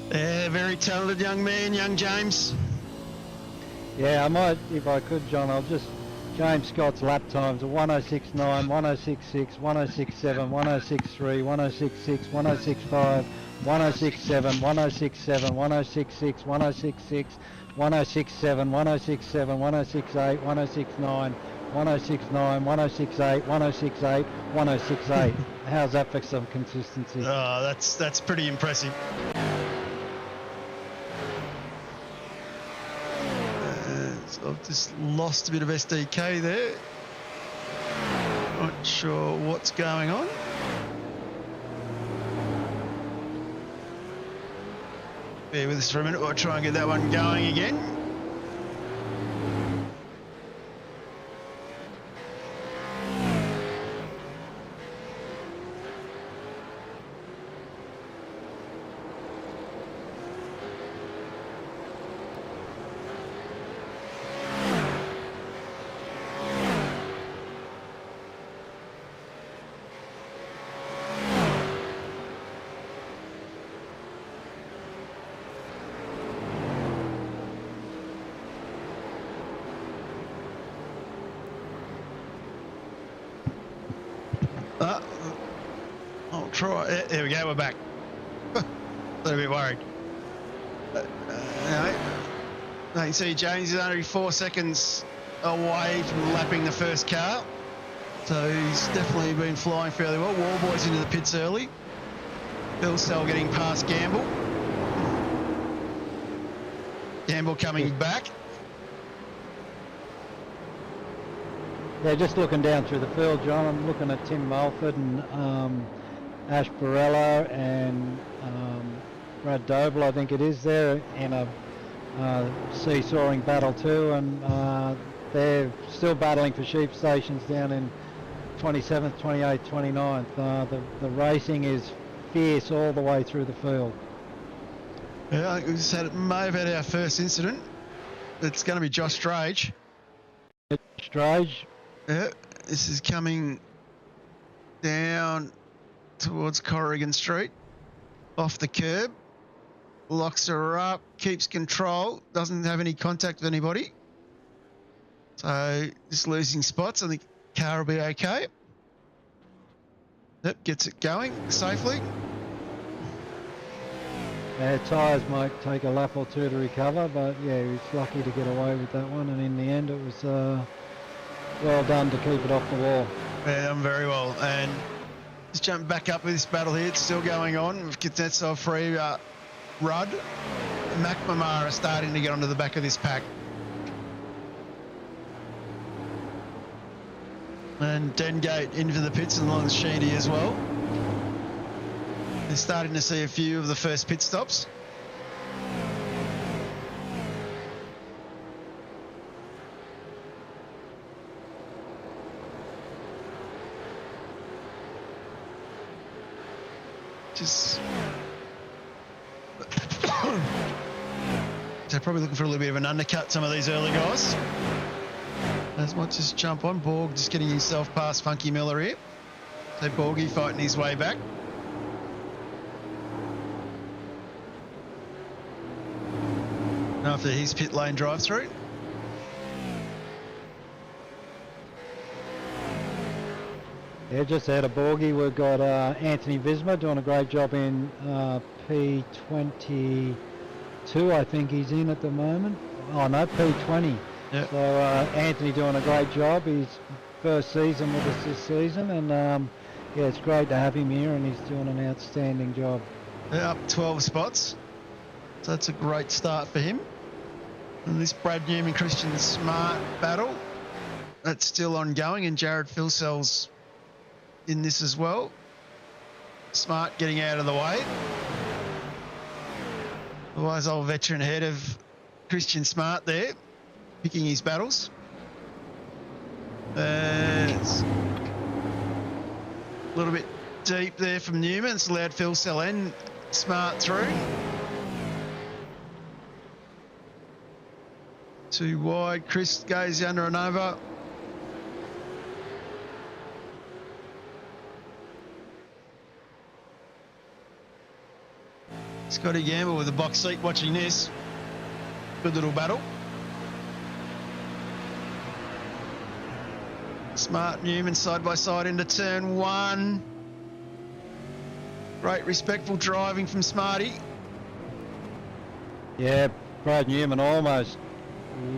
Yeah, very talented young man, young James. Yeah, I might, if I could, John, I'll just, James Scott's lap times are 106.9, 106.6, 106.7, 106.3, 106.6, 106.5, 106.7, 106.7, 106.6, 106.6, 106.7, 106.7, 106.8, 106.9, 106.9, 106.8, 106.8, 106.8. How's that for some consistency? Oh, that's pretty impressive. So I've just lost a bit of SDK there. Not sure what's going on. Bear with us for a minute. We'll try and get that one going again. I'll try. There we go. We're back. A little bit worried. No. You can see James is only 4 seconds away from lapping the first car. So he's definitely been flying fairly well. Wallboy's into the pits early. Bill Cell getting past Gamble. Gamble coming back. Yeah, just looking down through the field, John, I'm looking at Tim Mulford and Ash Borella and Brad Doble, I think it is, there in a seesawing battle too, and they're still battling for sheep stations down in 27th, 28th, 29th. The racing is fierce all the way through the field. Yeah, I think may have had our first incident. It's going to be Josh Strage. Strage. Yeah, this is coming down towards Corrigan Street, off the curb, locks her up, keeps control, doesn't have any contact with anybody. So just losing spots. I think the car will be okay. Yep, gets it going safely. Tyres might take a lap or two to recover, but yeah, he was lucky to get away with that one, and in the end it was well done to keep it off the wall. Yeah, done very well. And just jump back up with this battle here. It's still going on with Kuznetsov free. Rudd and McNamara are starting to get onto the back of this pack. And Dengate into the pits along the Sheedy as well. They're starting to see a few of the first pit stops. Just they're probably looking for a little bit of an undercut, some of these early guys. As much as jump on. Borg just getting himself past Funky Miller here. So Borgie fighting his way back. After his pit lane drive through. Yeah, just out of Borgie, we've got Anthony Visma doing a great job in P22, I think he's in at the moment. Oh no, P20. Yep. So Anthony doing a great job. His first season with us this season, and yeah, it's great to have him here, and he's doing an outstanding job. Yeah, up 12 spots. So that's a great start for him. And this Brad Newman Christian Smart battle, that's still ongoing, and Jared Philsell's in this as well. Smart getting out of the way. The wise old veteran ahead of Christian Smart there, picking his battles. It's a little bit deep there from Newman. It's allowed Philsell and Smart through. Too wide. Chris goes under and over. Scotty Gamble with a box seat watching this. Good little battle. Smart Newman side by side into turn one. Great respectful driving from Smarty. Yeah, Brad Newman almost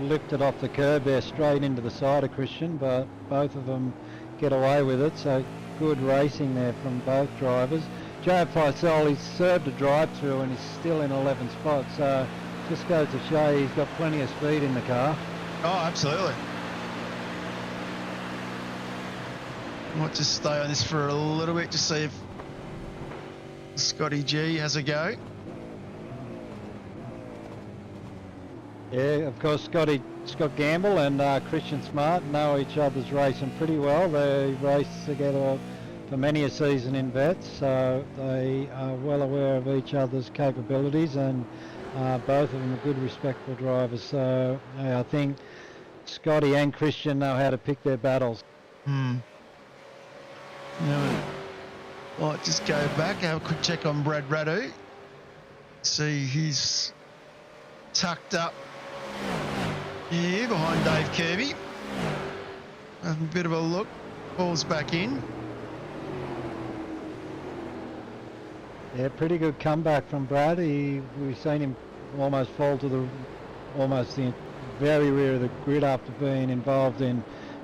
lifted off the curb there straight into the side of Christian, but both of them get away with it, so good racing there from both drivers. Joe Feisel, he's served a drive-through and he's still in 11th spot, so just goes to show he's got plenty of speed in the car. Oh, absolutely. Might just stay on this for a little bit to see if Scotty G has a go. Yeah, of course, Scott Gamble and Christian Smart know each other's racing pretty well. They raced together for many a season in vets, so they are well aware of each other's capabilities, and both of them are good, respectful drivers. So I think Scotty and Christian know how to pick their battles. Now, might just go back, have a quick check on Brad Radu. See he's tucked up here behind Dave Kirby. Have a bit of a look, falls back in. Yeah, pretty good comeback from Brad. We've seen him almost fall to the very rear of the grid after being involved in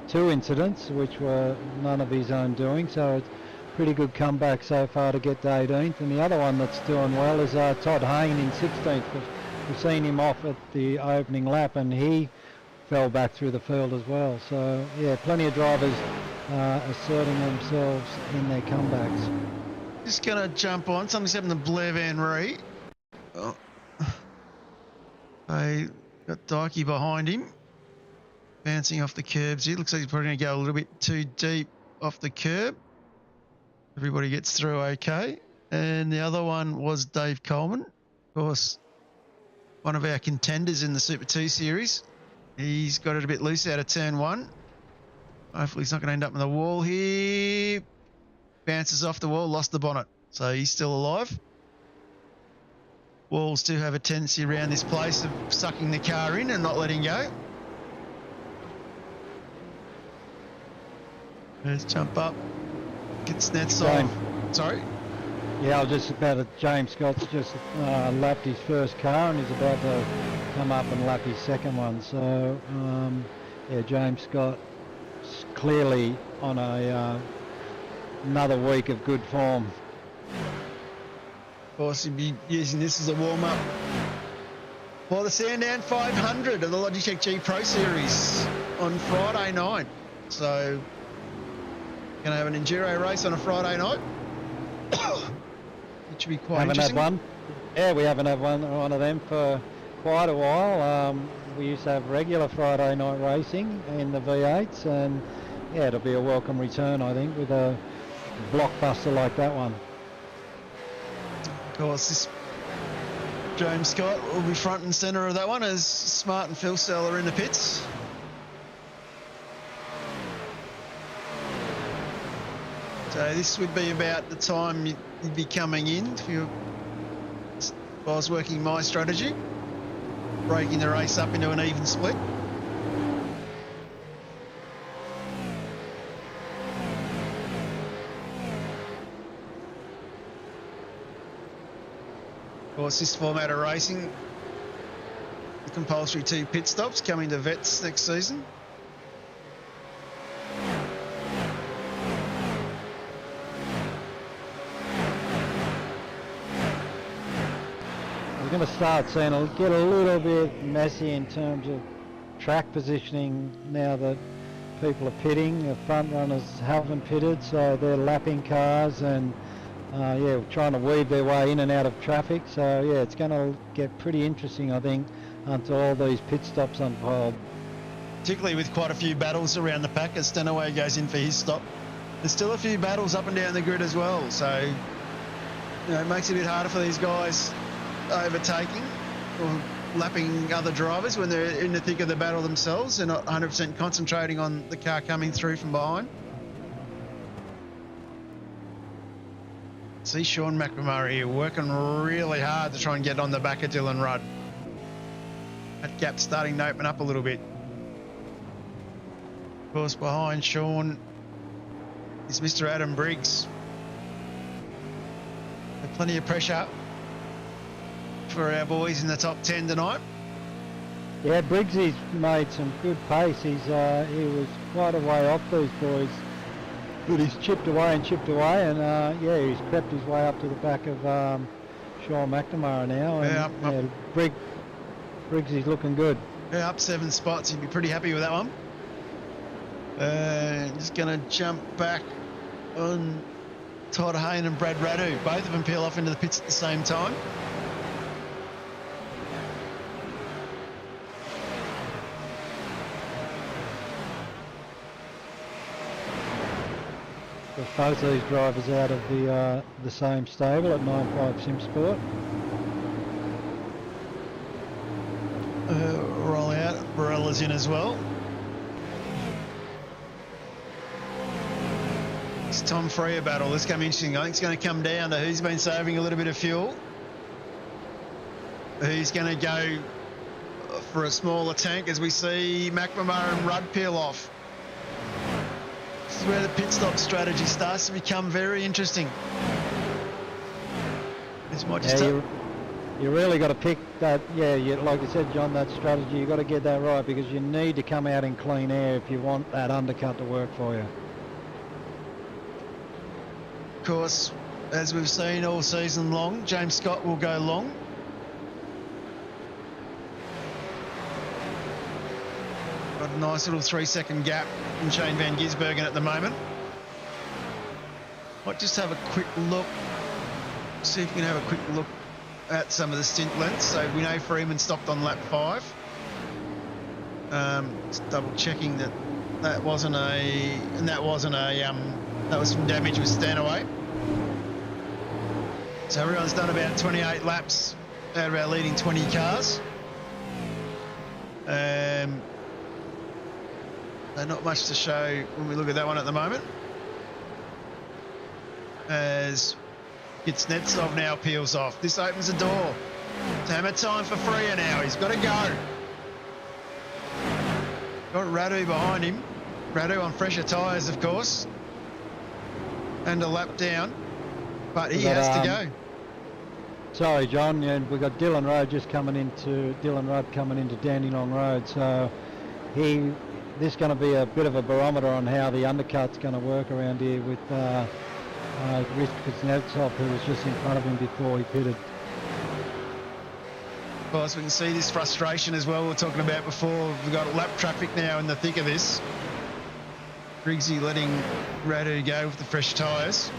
2 incidents, which were none of his own doing. So it's pretty good comeback so far to get to 18th. And the other one that's doing well is Todd Hayne in 16th. We've seen him off at the opening lap, and he fell back through the field as well. So yeah, plenty of drivers asserting themselves in their comebacks. Just going to jump on. Something's happened to Blair Van Ree. Oh. They got Dykey behind him. Bouncing off the curbs here. Looks like he's probably going to go a little bit too deep off the curb. Everybody gets through okay. And the other one was Dave Coleman. Of course, one of our contenders in the Super 2 series. He's got it a bit loose out of turn 1. Hopefully he's not going to end up in the wall here. Bounces off the wall, lost the bonnet. So he's still alive. Walls do have a tendency around this place of sucking the car in and not letting go. Let's jump up. Gets nets off. Sorry? Yeah, I was just about to... James Scott's just lapped his first car and he's about to come up and lap his second one. So, yeah, James Scott clearly on another week of good form. Of course, he'd be using this as a warm-up for the Sandown 500 of the Logitech G Pro Series on Friday night. So, going to have an enduro race on a Friday night. It should be quite interesting. Haven't had one. Yeah, we haven't had one of them for quite a while. We used to have regular Friday night racing in the V8's, and yeah, it'll be a welcome return, I think, with a blockbuster like that one. Of course, this James Scott will be front and centre of that one as Smart and Phil Sell are in the pits. So this would be about the time you'd be coming in if I was working my strategy, breaking the race up into an even split. Of course, this format of racing, the compulsory 2 pit stops coming to vets next season. We're going to start seeing it get a little bit messy in terms of track positioning now that people are pitting. The front runners haven't pitted, so they're lapping cars and yeah, trying to weave their way in and out of traffic. So yeah, it's going to get pretty interesting, I think, until all these pit stops unfold. Particularly with quite a few battles around the pack as Stenaway goes in for his stop. There's still a few battles up and down the grid as well, so you know, it makes it a bit harder for these guys overtaking or lapping other drivers when they're in the thick of the battle themselves. They're not 100% concentrating on the car coming through from behind. See Sean McNamara here working really hard to try and get on the back of Dylan Rudd. That gap's starting to open up a little bit. Of course, behind Sean is Mr. Adam Briggs. With plenty of pressure for our boys in the top 10 tonight. Yeah, Briggsy's made some good pace. He was quite a way off these boys, but he's chipped away, and yeah, he's crept his way up to the back of Sean McNamara now. And, yeah, Briggsy's looking good. Yeah, up 7 spots. He'd be pretty happy with that one. Just going to jump back on Todd Hayne and Brad Radu. Both of them peel off into the pits at the same time. with both these drivers out of the same stable at 95 Sim Sport. Roll out. Borella's in as well. It's Tom Freya battle. This going to be interesting. I think it's going to come down to who's been saving a little bit of fuel. Who's going to go for a smaller tank as we see Macpac and Rudd peel off. This is where the pit stop strategy starts to become very interesting. This might just you really got to pick that, like you said, John, that strategy, you got to get that right because you need to come out in clean air if you want that undercut to work for you. Of course, as we've seen all season long, James Scott will go long. Got a nice little 3-second gap from Shane Van Gisbergen at the moment. Might just have a quick look, see if we can have a quick look at some of the stint lengths. So we know Freeman stopped on lap 5. Just double checking that was from damage with Stanaway. So everyone's done about 28 laps out of our leading 20 cars. So not much to show when we look at that one at the moment. As Kuznetsov now peels off. This opens the door. It's hammer time for Freya now. He's got to go. Got Radu behind him. Radu on fresher tyres, of course. And a lap down. But he has to go. Sorry, John, and we've got Dylan Rudd coming into Dandenong Road. So this is going to be a bit of a barometer on how the undercut's going to work around here with Kuznetsov, who was just in front of him before he pitted. Of course, we can see this frustration as well we were talking about before. We've got lap traffic now in the thick of this. Briggsy letting Radu go with the fresh tyres.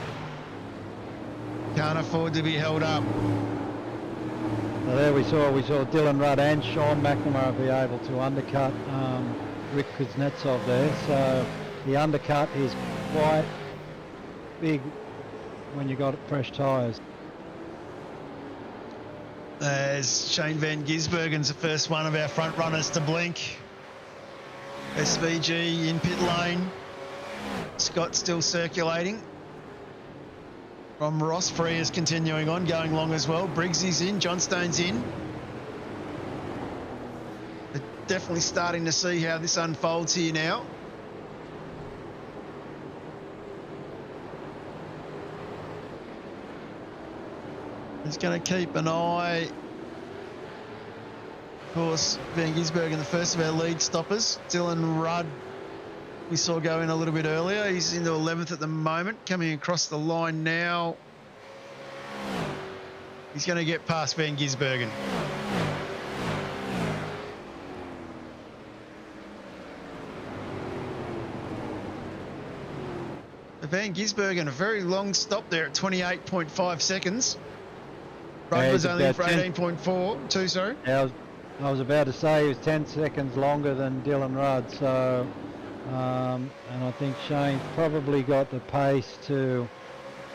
Can't afford to be held up. So there we saw Dylan Rudd and Sean McNamara be able to undercut Rick Kuznetsov there. So the undercut is quite big when you got fresh tyres. As Shane Van Gisbergen's the first one of our front runners to blink. SVG in pit lane. Scott still circulating. From Ross, Free is continuing on, going long as well. Briggs is in, Johnstone's in. They're definitely starting to see how this unfolds here now. He's going to keep an eye. Of course, Van Gisbergen, the first of our lead stoppers. Dylan Rudd, we saw go in a little bit earlier. He's into 11th at the moment, coming across the line now. He's going to get past Van Gisbergen. Van Gisbergen, a very long stop there at 28.5 seconds. Rudd was only for 18.4, sorry. I was about to say he was 10 seconds longer than Dylan Rudd, so and I think Shane's probably got the pace to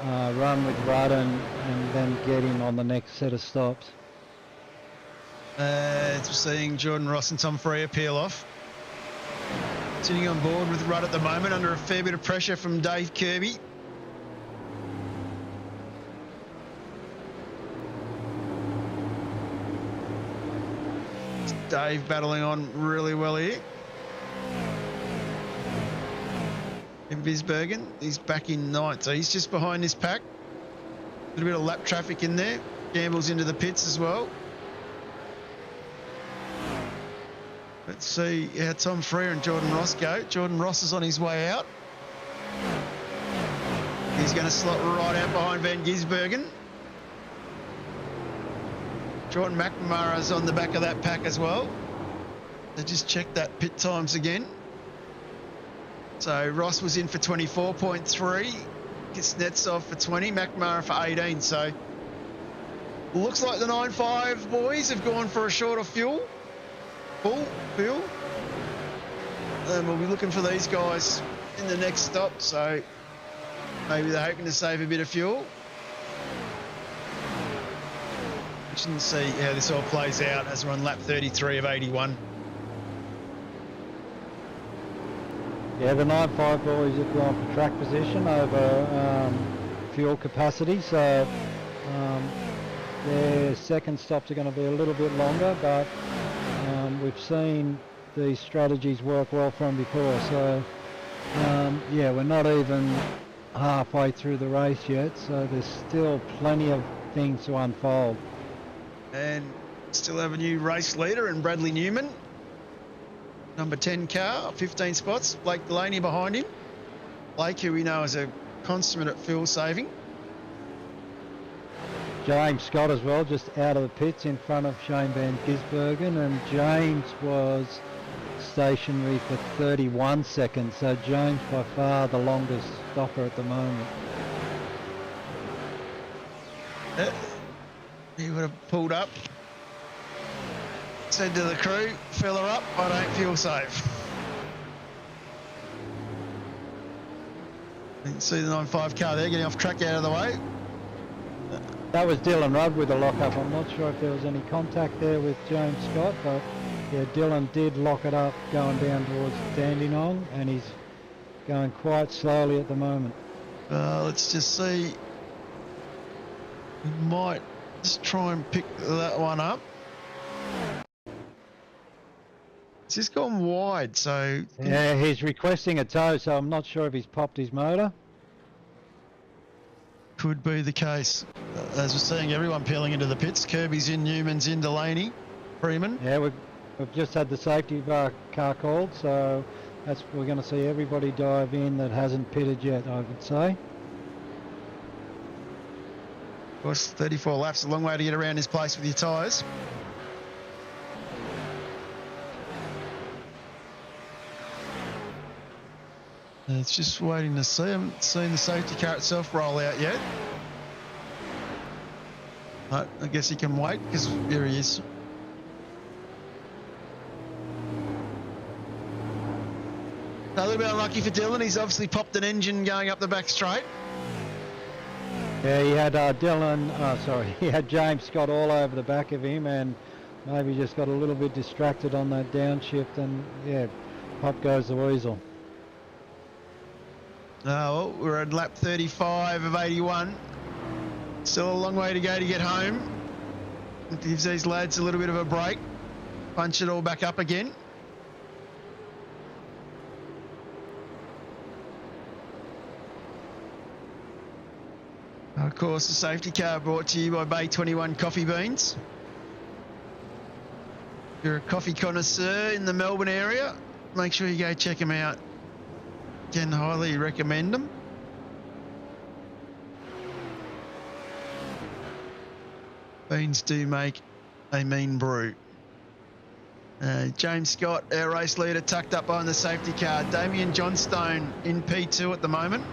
run with Rudd and then get him on the next set of stops. We're seeing Jordan Ross and Tom Freya peel off. Sitting on board with Rudd at the moment under a fair bit of pressure from Dave Kirby. Dave battling on really well here. In Gisbergen, he's back in ninth, so he's just behind this pack. A little bit of lap traffic in there. Gambles into the pits as well. Let's see how Tom Freya and Jordan Ross go. Jordan Ross is on his way out. He's going to slot right out behind Van Gisbergen. Jordan McNamara's on the back of that pack as well. They just checked that pit times again. So Ross was in for 24.3, Kuznetsov for 20, McNamara for 18. So looks like the 9.5 boys have gone for a shorter fuel. Full fuel. And we'll be looking for these guys in the next stop. So Maybe they're hoping to save a bit of fuel. We can see how this all plays out as we're on lap 33 of 81. Yeah, the 9.5 boys have gone for track position over fuel capacity, so their second stops are going to be a little bit longer, but we've seen these strategies work well from before, so yeah, we're not even halfway through the race yet, so there's still plenty of things to unfold. And still have a new race leader in Bradley Newman. Number 10 car, 15 spots. Blake Delaney behind him. Blake, who we know is a consummate at fuel saving. James Scott as well, just out of the pits in front of Shane Van Gisbergen, and James was stationary for 31 seconds, so James by far the longest stopper at the moment. He would have pulled up, said to the crew, fill her up, I don't fuel save. You can see the 9.5 car there getting off track out of the way. That was Dylan Rudd with the lock-up. I'm not sure if there was any contact there with James Scott, but yeah, Dylan did lock it up going down towards Dandenong, and he's going quite slowly at the moment. Let's just see. We might just try and pick that one up. It's just gone wide, so... Yeah, he's requesting a tow, so I'm not sure if he's popped his motor. Could be the case. As we're seeing everyone peeling into the pits. Kirby's in, Newman's in, Delaney, Freeman. Yeah, we've just had the safety car called, so we're going to see everybody dive in that hasn't pitted yet, I would say. Of course, 34 laps, a long way to get around this place with your tyres. It's just waiting to see. I haven't seen the safety car itself roll out yet. But I guess he can wait because here he is. A little bit unlucky for Dylan. He's obviously popped an engine going up the back straight. Yeah, he had he had James Scott all over the back of him, and maybe just got a little bit distracted on that downshift, and yeah, pop goes the weasel. Well, we're at lap 35 of 81. Still a long way to go to get home. It gives these lads a little bit of a break. Punch it all back up again. Of course, the safety car brought to you by Bay 21 Coffee Beans. If you're a coffee connoisseur in the Melbourne area, make sure you go check them out. Can highly recommend them. Beans do make a mean brew. James Scott, our race leader, tucked up behind the safety car. Damien Johnstone in P2 at the moment.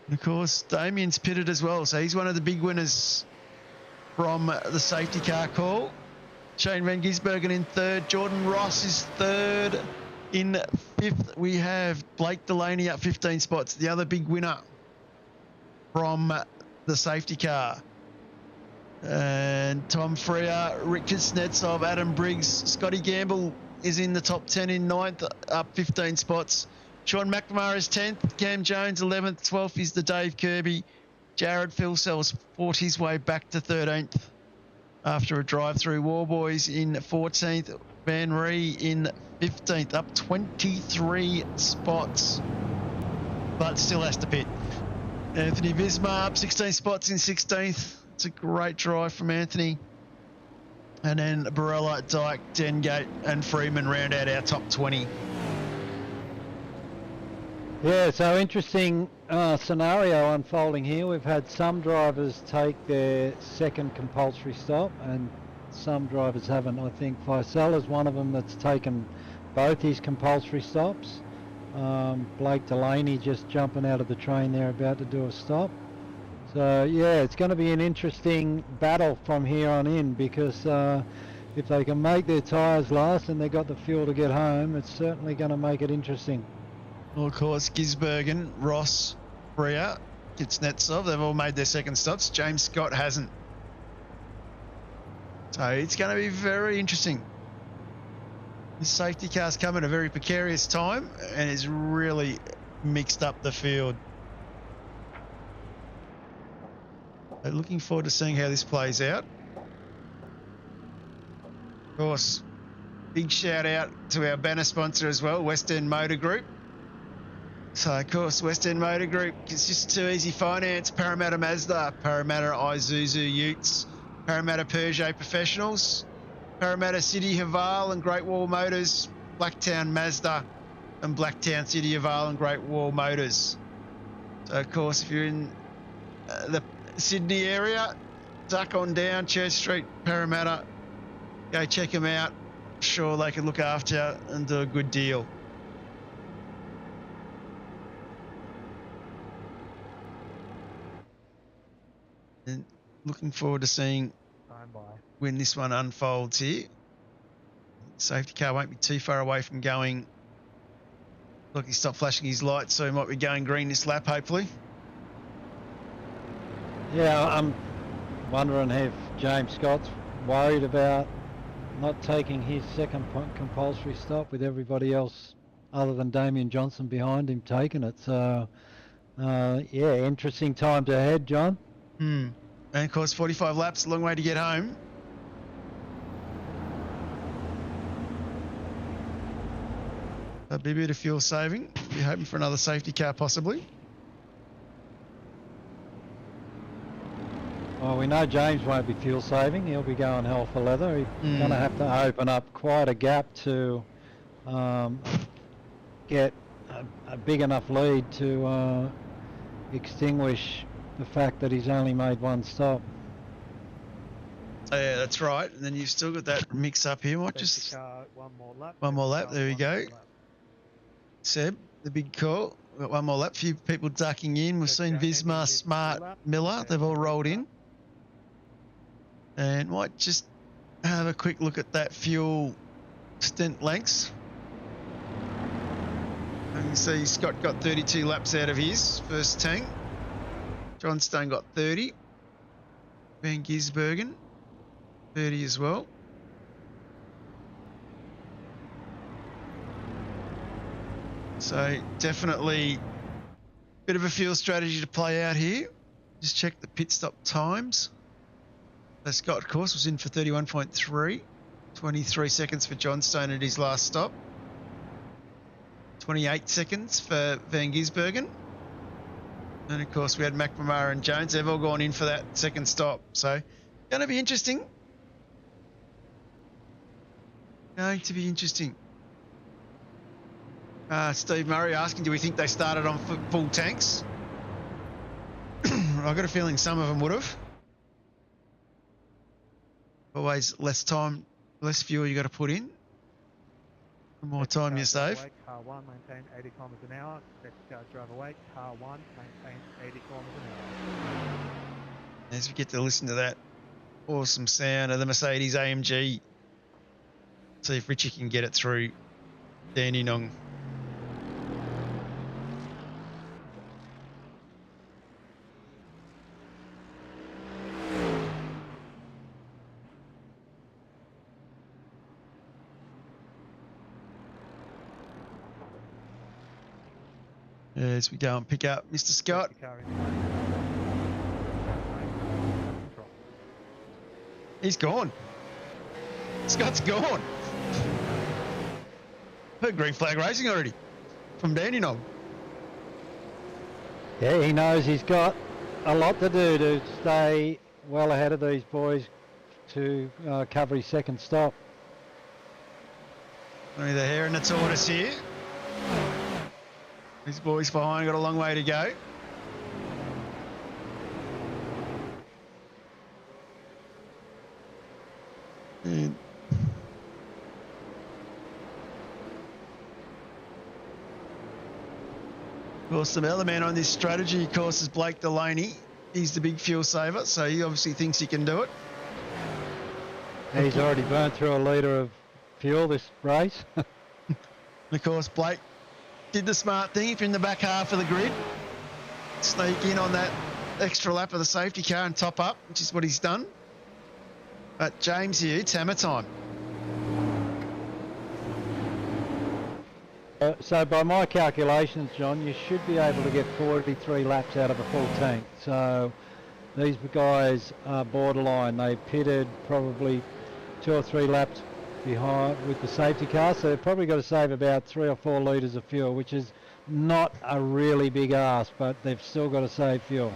And of course, Damien's pitted as well, so he's one of the big winners from the safety car call. Shane Van Gisbergen in third. Jordan Ross is third. In fifth, we have Blake Delaney up 15 spots, the other big winner from the safety car. And Tom Freer, Richard Snetsov, Adam Briggs, Scotty Gamble is in the top 10 in ninth, up 15 spots. Sean McNamara is 10th, Cam Jones 11th, 12th is the Dave Kirby. Jared Philsells fought his way back to 13th after a drive-through. Warboys in 14th, Van Ree in 15th, up 23 spots, but still has to pit. Anthony Visma up 16 spots in 16th. It's a great drive from Anthony. And then Borella, Dyke, Dengate and Freeman round out our top 20. Yeah, so interesting scenario unfolding here. We've had some drivers take their second compulsory stop and some drivers haven't. I think Faisal is one of them that's taken both his compulsory stops. Blake Delaney just jumping out of the train there, about to do a stop. So yeah, it's going to be an interesting battle from here on in, because if they can make their tyres last and they've got the fuel to get home, it's certainly going to make it interesting. Well, of course, Gisbergen, Ross, Brea, Kuznetsov, they've all made their second stops. James Scott hasn't. So it's going to be very interesting. The safety car's come at a very precarious time and has really mixed up the field. So looking forward to seeing how this plays out. Of course, big shout out to our banner sponsor as well, West End Motor Group. So, of course, West End Motor Group, it's just too easy finance. Parramatta Mazda, Parramatta Isuzu Utes, Parramatta Peugeot Professionals, Parramatta City Haval and Great Wall Motors, Blacktown Mazda and Blacktown City Haval and Great Wall Motors. So, of course, if you're in the Sydney area, duck on down Church Street, Parramatta, go check them out. Sure, they can look after you and do a good deal. And looking forward to seeing when this one unfolds here. Safety car won't be too far away from going. Look, he stopped flashing his lights, so he might be going green this lap, hopefully. Yeah, I'm wondering if James Scott's worried about not taking his second compulsory stop with everybody else other than Damien Johnson behind him taking it. So, yeah, interesting times ahead, John. And of course, 45 laps, a long way to get home. That'd be a bit of fuel saving. Be hoping for another safety car, possibly. Well, we know James won't be fuel saving. He'll be going hell for leather. He's going to have to open up quite a gap to get a big enough lead to extinguish the fact that he's only made one stop. Oh, yeah, that's right. And then you've still got that mix up here. Might just one more lap. one more lap. There we go. Seb, the big call. We've got one more lap. Few people ducking in. We've seen Visma, Smart, Miller. They've all rolled in. And might just have a quick look at that fuel stint lengths. And you can see Scott got 32 laps out of his first tank. John Stone got 30. Van Gisbergen, 30 as well. So definitely a bit of a fuel strategy to play out here. Just check the pit stop times. So Scott, of course, was in for 31.3. 23 seconds for John Stone at his last stop. 28 seconds for Van Gisbergen. And of course, we had McNamara and Jones. They've all gone in for that second stop. So, going to be interesting. Going to be interesting. Steve Murray asking, do we think they started on full tanks? I've got a feeling some of them would have. Always less time, less fuel you got to put in. The more time you save. Car 1, maintain 80 kilometers an hour. Safety car driver wait. Car 1, maintain 80 kilometers an hour. As we get to listen to that awesome sound of the Mercedes AMG. See if Richie can get it through Dandenong. As we go and pick up Mr. Scott. He's gone. Scott's gone. Heard green flag racing already from Dandenong. Yeah, he knows he's got a lot to do to stay well ahead of these boys to cover his second stop. Only the hair and the tortoise here. These boys behind got a long way to go. And of course, the other man on this strategy, of course, is Blake Delaney. He's the big fuel saver, so he obviously thinks he can do it. He's already burnt through a litre of fuel this race. And of course, Blake did the smart thing. If you're in the back half of the grid, sneak in on that extra lap of the safety car and top up, which is what he's done. But James here, it's hammer time. So by my calculations, John, you should be able to get 43 laps out of a full tank. So these guys are borderline. They pitted probably 2 or 3 laps behind with the safety car, so they've probably got to save about 3 or 4 litres of fuel, which is not a really big ask, but they've still got to save fuel.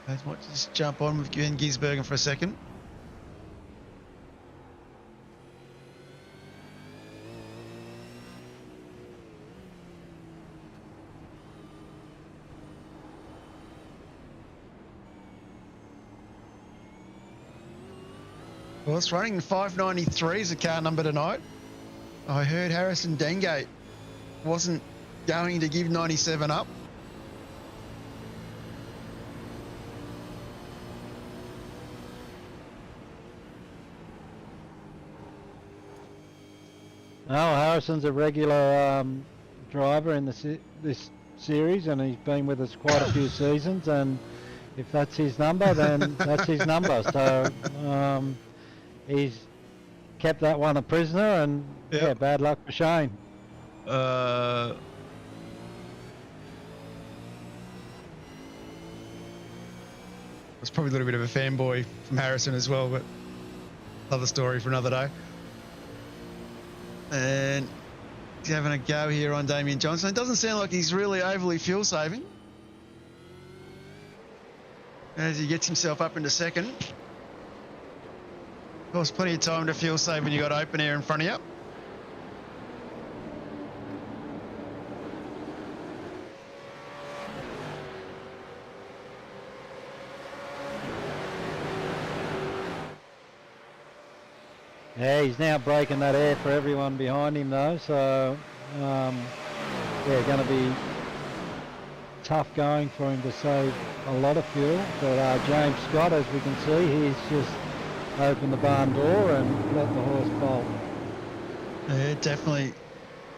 Let's just jump on with Glenn Gisbergen for a second. Well, it's running 593 is the car number tonight. I heard Harrison Dengate wasn't going to give 97 up. Oh, Harrison's a regular driver in this series, and he's been with us quite a few seasons, and if that's his number, then that's his number. So he's kept that one a prisoner, and yeah, bad luck for Shane. It's probably a little bit of a fanboy from Harrison as well, but another story for another day. And he's having a go here on Damien Johnson. It doesn't sound like he's really overly fuel saving as he gets himself up into second. Of course, plenty of time to fuel save when you got open air in front of you. Yeah, he's now breaking that air for everyone behind him though, so yeah, going to be tough going for him to save a lot of fuel. But James Scott, as we can see, he's just opened the barn door and let the horse bolt. Yeah, definitely.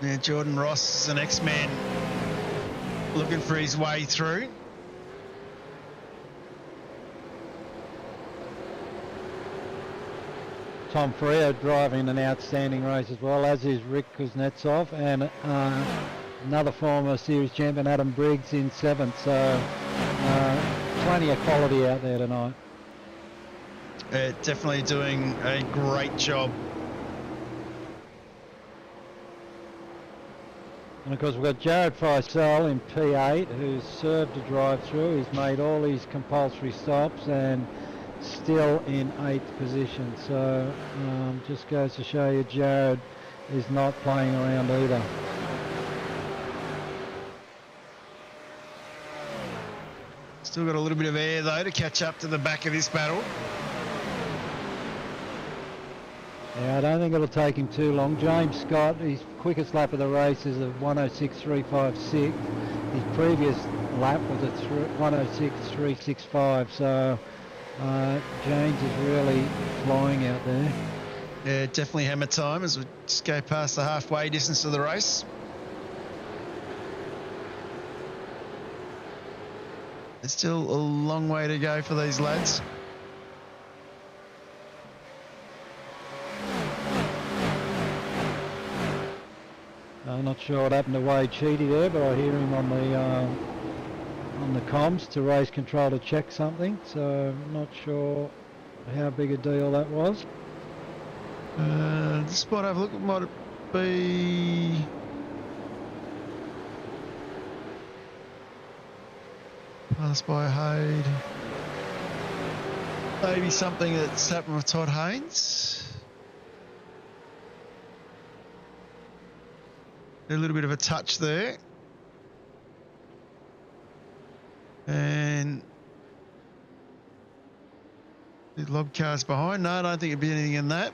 Yeah, Jordan Ross is an X-Man looking for his way through. Tom Freo driving an outstanding race as well, as is Rick Kuznetsov, and another former series champion, Adam Briggs, in 7th. So plenty of quality out there tonight. Definitely doing a great job. And of course we've got Jared Feisel in P8, who's served a drive through. He's made all his compulsory stops and still in 8th position. So just goes to show you Jared is not playing around either. Still got a little bit of air though to catch up to the back of this battle. Yeah, I don't think it'll take him too long. James Scott, his quickest lap of the race is a 106.356. His previous lap was a 106.365. So James is really flying out there. Yeah, definitely hammer time as we just go past the halfway distance of the race. There's still a long way to go for these lads. I'm not sure what happened to Wade Cheaty there, but I hear him on the comms to race control to check something, so I'm not sure how big a deal that was. Just might have a look. It might be passed by Hayde. Maybe something that's happened with Todd Haynes. A little bit of a touch there. And the log car's behind. No, I don't think it'd be anything in that.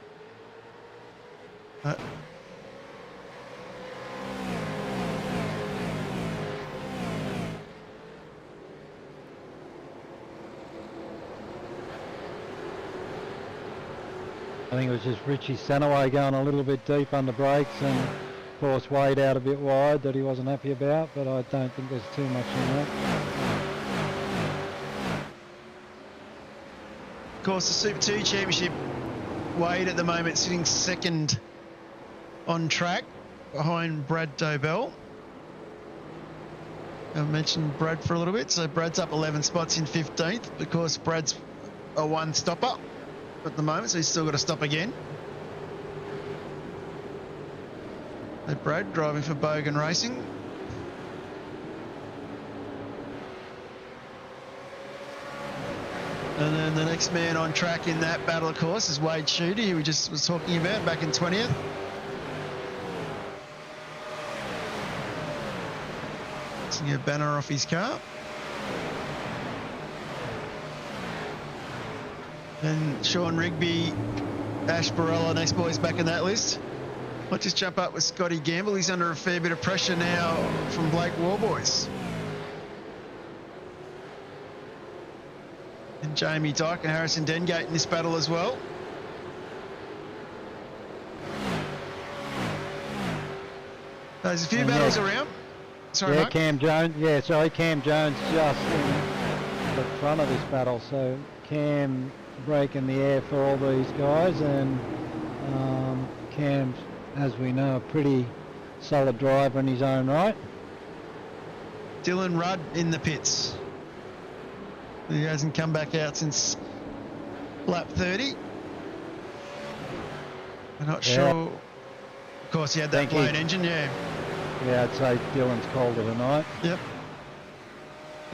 I think it was just Richie Sanaway going a little bit deep under brakes, and of course Wade out a bit wide that he wasn't happy about, but I don't think there's too much in that. Of course, the Super 2 Championship, Wade at the moment sitting second on track behind Brad Dobell. I mentioned Brad for a little bit, so Brad's up 11 spots in 15th. Of course, Brad's a one stopper at the moment, so he's still got to stop again. So Brad driving for Bogan Racing. And then the next man on track in that battle, of course, is Wade Shooty, who we just was talking about back in 20th. Missing a banner off his car. And Sean Rigby, Ash Borella, next boys back in that list. Might just jump up with Scotty Gamble. He's under a fair bit of pressure now from Blake Warboys. And Jamie Dyke and Harrison Dengate in this battle as well. There's a few battles around. Sorry, yeah, Mark. Cam Jones. Yeah, sorry, Cam Jones just in the front of this battle. So Cam breaking the air for all these guys, and Cam's, as we know, a pretty solid driver in his own right. Dylan Rudd in the pits. He hasn't come back out since lap 30. I'm not sure. Of course, he had that blown engine, yeah. Yeah, I'd say Dylan's called it a night. Yep.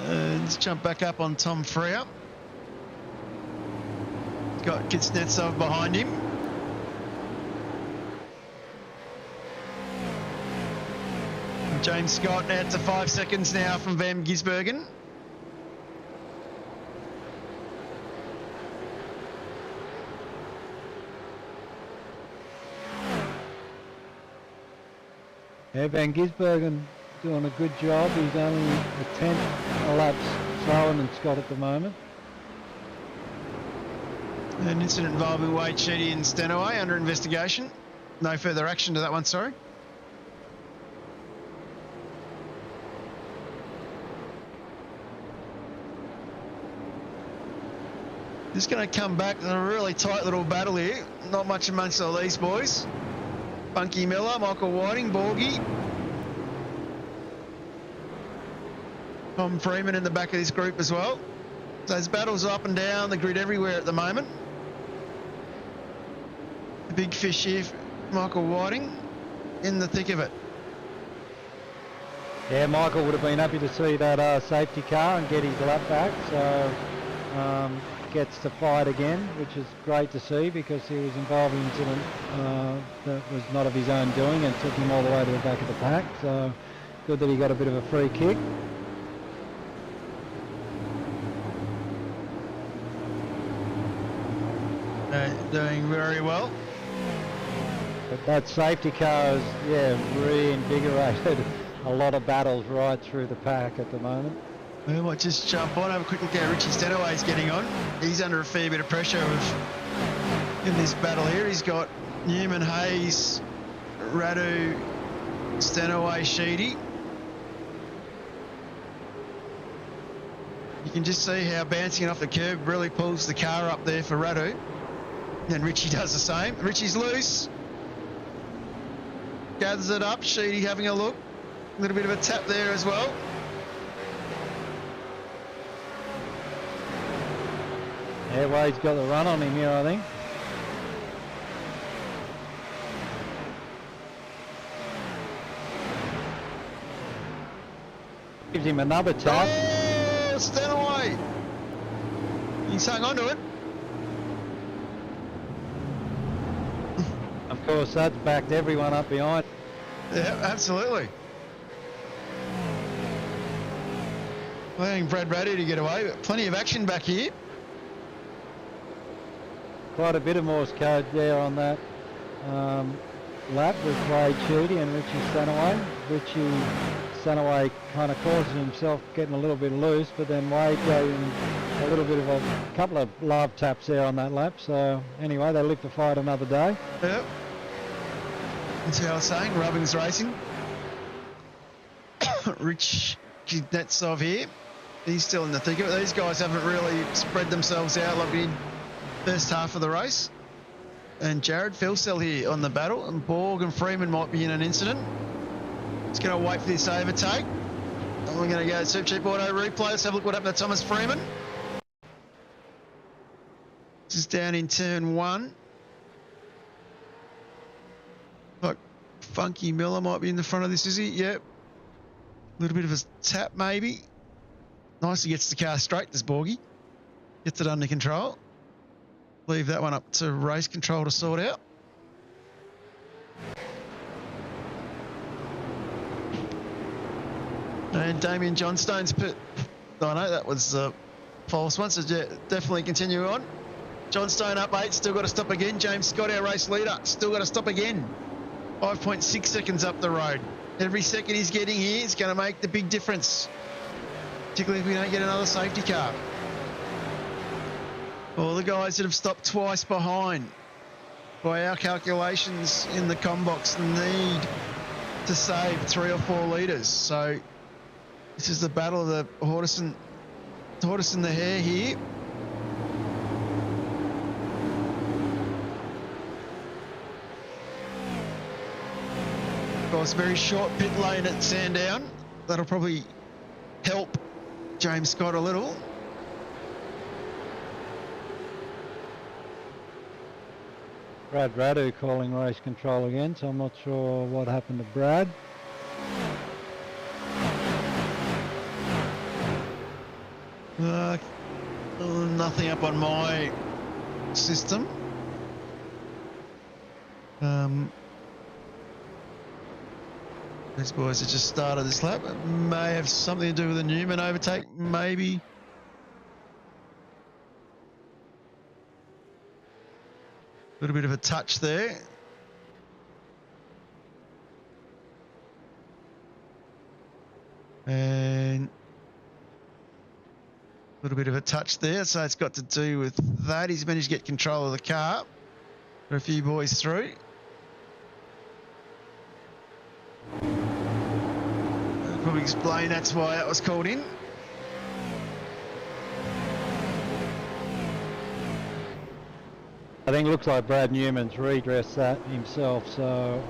Let's jump back up on Tom Freer. Got Kuznetsov behind him. And James Scott out to 5 seconds now from Van Gisbergen. Yeah, Van Gisbergen doing a good job. He's only a tenth a lap slower than Scott at the moment. An incident involving Wade Sheedy and Stenaway under investigation. No further action to that one, sorry. Just going to come back to a really tight little battle here. Not much amongst all these boys. Bunky Miller, Michael Whiting, Borgie. Tom Freeman in the back of this group as well. So there's battles up and down the grid everywhere at the moment. The big fish here, Michael Whiting, in the thick of it. Yeah, Michael would have been happy to see that safety car and get his lap back. So gets to fight again, which is great to see because he was involved in an incident that was not of his own doing and took him all the way to the back of the pack. So good that he got a bit of a free kick. Doing very well. But that safety car has, reinvigorated a lot of battles right through the pack at the moment. We might just jump on, have a quick look at how Richie Stenaway's getting on. He's under a fair bit of pressure in this battle here. He's got Newman, Hayes, Radu, Stenaway, Sheedy. You can just see how bouncing it off the curb really pulls the car up there for Radu. And Richie does the same. Richie's loose. Gathers it up. Sheedy having a look. A little bit of a tap there as well. Yeah, Wade's got the run on him here, I think. Gives him another tap. Oh, Stenaway. He's hung on to it. Of course, that's backed everyone up behind. Yeah, absolutely. Allowing Brad Radu to get away, but plenty of action back here. Quite a bit of Morse code there on that lap with Wade Sheedy and Richie Stanaway. Richie Stanaway kind of causes himself getting a little bit loose, but then Wade goes little bit of a couple of love taps there on that lap. So anyway, they live to fight another day. Yep. That's how I was saying, Rubbing's racing. Rich Kuznetsov here. He's still in the thick of it. These guys haven't really spread themselves out like we did first half of the race. And Jared Filsell here on the battle, and Borg and Freeman might be in an incident. Just going to wait for this overtake. And we're going to go Supercheap Auto replay. Let's have a look what happened to Thomas Freeman. This is down in turn 1. Like Funky Miller might be in the front of this, is he? Yep. A little bit of a tap maybe. Nicely gets the car straight, this Borgie. Gets it under control. Leave that one up to race control to sort out. And Damien Johnstone's put... Oh no, that was a false one, so definitely continue on. Johnstone up 8, still got to stop again. James Scott, our race leader, still got to stop again. 5.6 seconds up the road. Every second he's getting here is going to make the big difference, particularly if we don't get another safety car. All the guys that have stopped twice behind, by our calculations in the combox, need to save 3 or 4 litres. So this is the battle of the tortoise and the hare here. Of course, very short pit lane at Sandown. That'll probably help James Scott a little. Brad Radu calling race control again, so I'm not sure what happened to Brad. Nothing up on my system. These boys have just started this lap. It may have something to do with the Newman overtake, maybe. A little bit of a touch there. And a little bit of a touch there. So it's got to do with that. He's managed to get control of the car. Got a few boys through. I'll probably explain that's why that was called in. I think it looks like Brad Newman's redressed that himself, so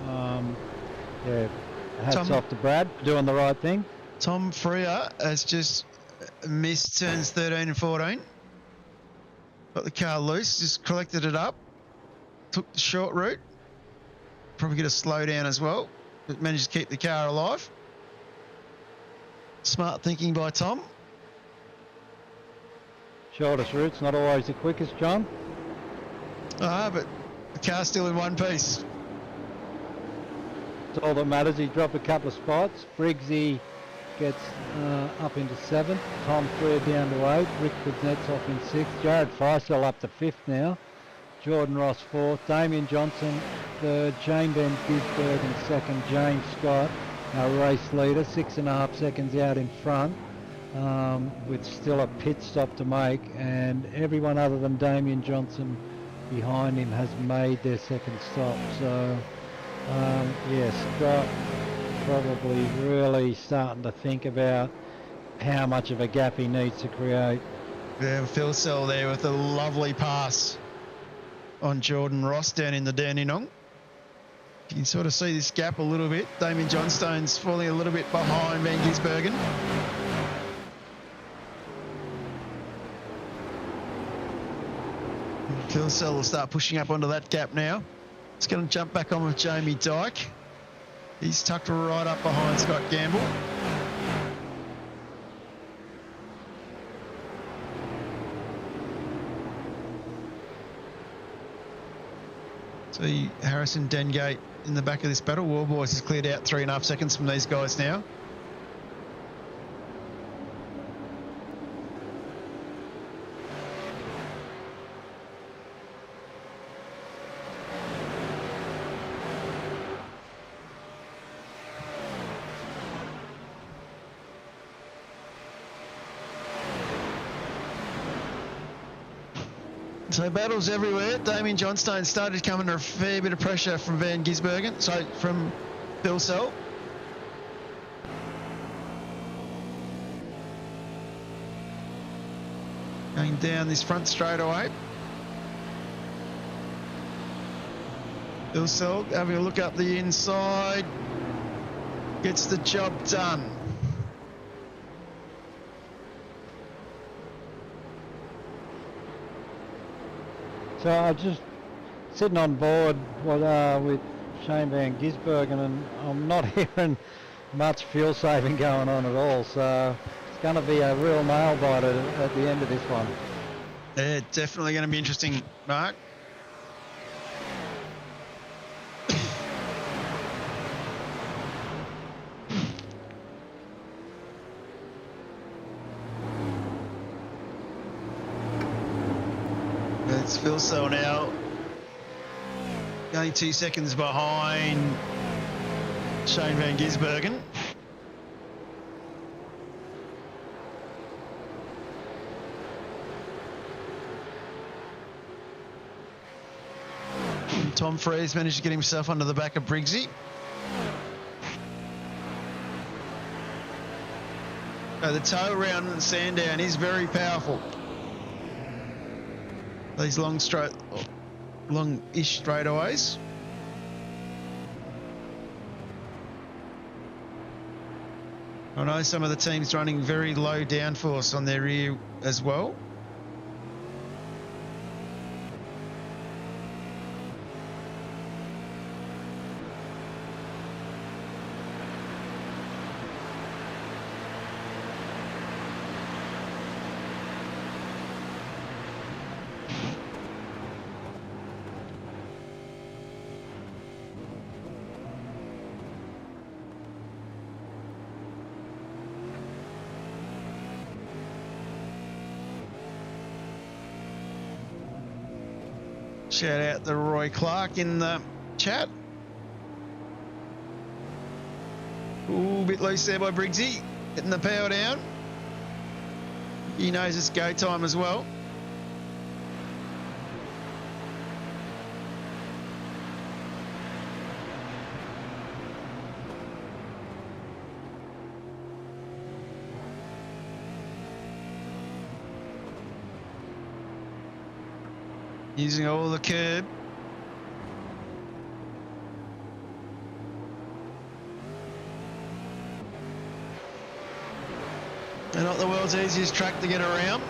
yeah, hats off to Brad for doing the right thing. Tom Freer has just missed turns 13 and 14. Got the car loose, just collected it up, took the short route. Probably get a slow down as well, but managed to keep the car alive. Smart thinking by Tom. Shortest route's not always the quickest, John. But the car's still in one piece. That's all that matters. He dropped a couple of spots. Briggsy gets up into 7th. Tom Freer down to 8th. Rick Kuznetsov in 6th. Jared Feisel up to 5th now. Jordan Ross 4th. Damien Johnson 3rd. Shane Van Gisberg in 2nd. James Scott, our race leader, 6.5 seconds out in front, with still a pit stop to make, and everyone other than Damien Johnson behind him has made their second stop. So yes, Scott probably really starting to think about how much of a gap he needs to create. Yeah, Phil Sell there with a lovely pass on Jordan Ross down in the Dandenong. You can sort of see this gap a little bit. Damien Johnstone's falling a little bit behind Van Gisbergen. Phil Sell will start pushing up onto that gap now. It's going to jump back on with Jamie Dyke. He's tucked right up behind Scott Gamble. See Harrison Dengate in the back of this battle. Warboys has cleared out 3.5 seconds from these guys now. So battles everywhere. Damien Johnstone started coming under a fair bit of pressure from Van Gisbergen. So from Phil Sell. Going down this front straightaway. Phil Sell having a look up the inside. Gets the job done. So I just sitting on board with Shane Van Gisbergen, and I'm not hearing much fuel saving going on at all. So it's going to be a real nail biter at the end of this one. Yeah, definitely going to be interesting, Mark. It's Phil Sell now. Only 2 seconds behind Shane Van Gisbergen. Tom Freeze managed to get himself under the back of Briggsy. The toe around in Sandown is very powerful. These long-ish straightaways. I know some of the teams running very low downforce on their rear as well. Shout out to Roy Clark in the chat. Ooh, a bit loose there by Briggsy. Getting the power down. He knows it's go time as well. Using all the curb. They're not the world's easiest track to get around.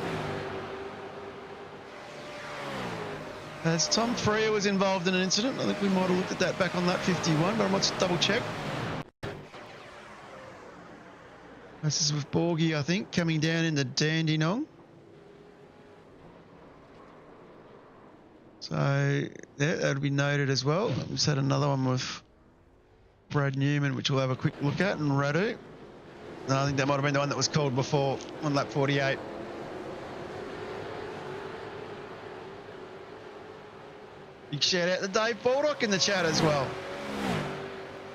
As Tom Freer was involved in an incident, I think we might have looked at that back on lap 51, but I might just double check. This is with Borgie, I think, coming down into Dandenong. So yeah, that'll be noted as well. We've just had another one with Brad Newman, which we'll have a quick look at, and Radu. No, I think that might have been the one that was called before on lap 48. Big shout out to Dave Baldock in the chat as well.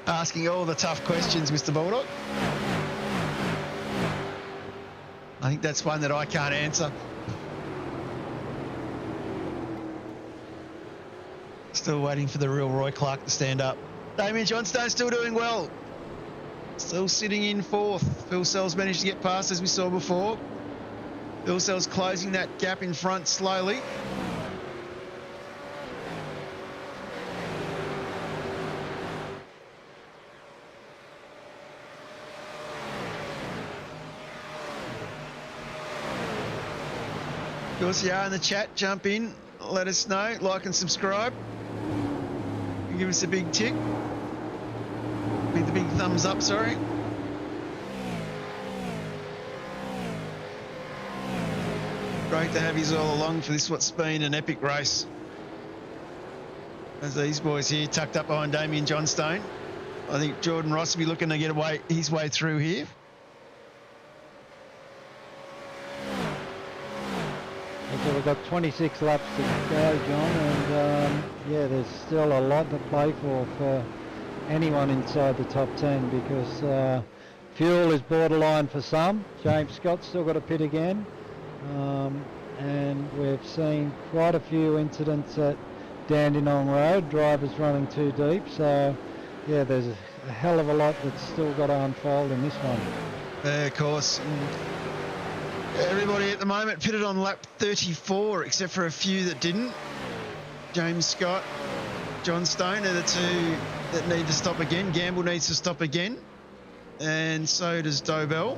Asking all the tough questions, Mr. Baldock. I think that's one that I can't answer. Still waiting for the real Roy Clark to stand up. Damien Johnstone still doing well. Still sitting in fourth. Phil Sell's managed to get past, as we saw before. Phil Sell's closing that gap in front slowly. Of course, you are in the chat. Jump in. Let us know. Like and subscribe. Give us a big tick. With the big thumbs up, sorry. Great to have you all along for this, what's been an epic race. As these boys here tucked up behind Damien Johnstone. I think Jordan Ross will be looking to get his way through here. So we've got 26 laps to go, John, and yeah, there's still a lot to play for anyone inside the top 10, because fuel is borderline for some. James Scott's still got a pit again. and we've seen quite a few incidents at Dandenong Road, drivers running too deep. So, yeah, there's a hell of a lot that's still got to unfold in this one. Of course. Everybody at the moment pitted on lap 34, except for a few that didn't. James Scott, John Stone are the two that need to stop again. Gamble needs to stop again, and so does Dobell.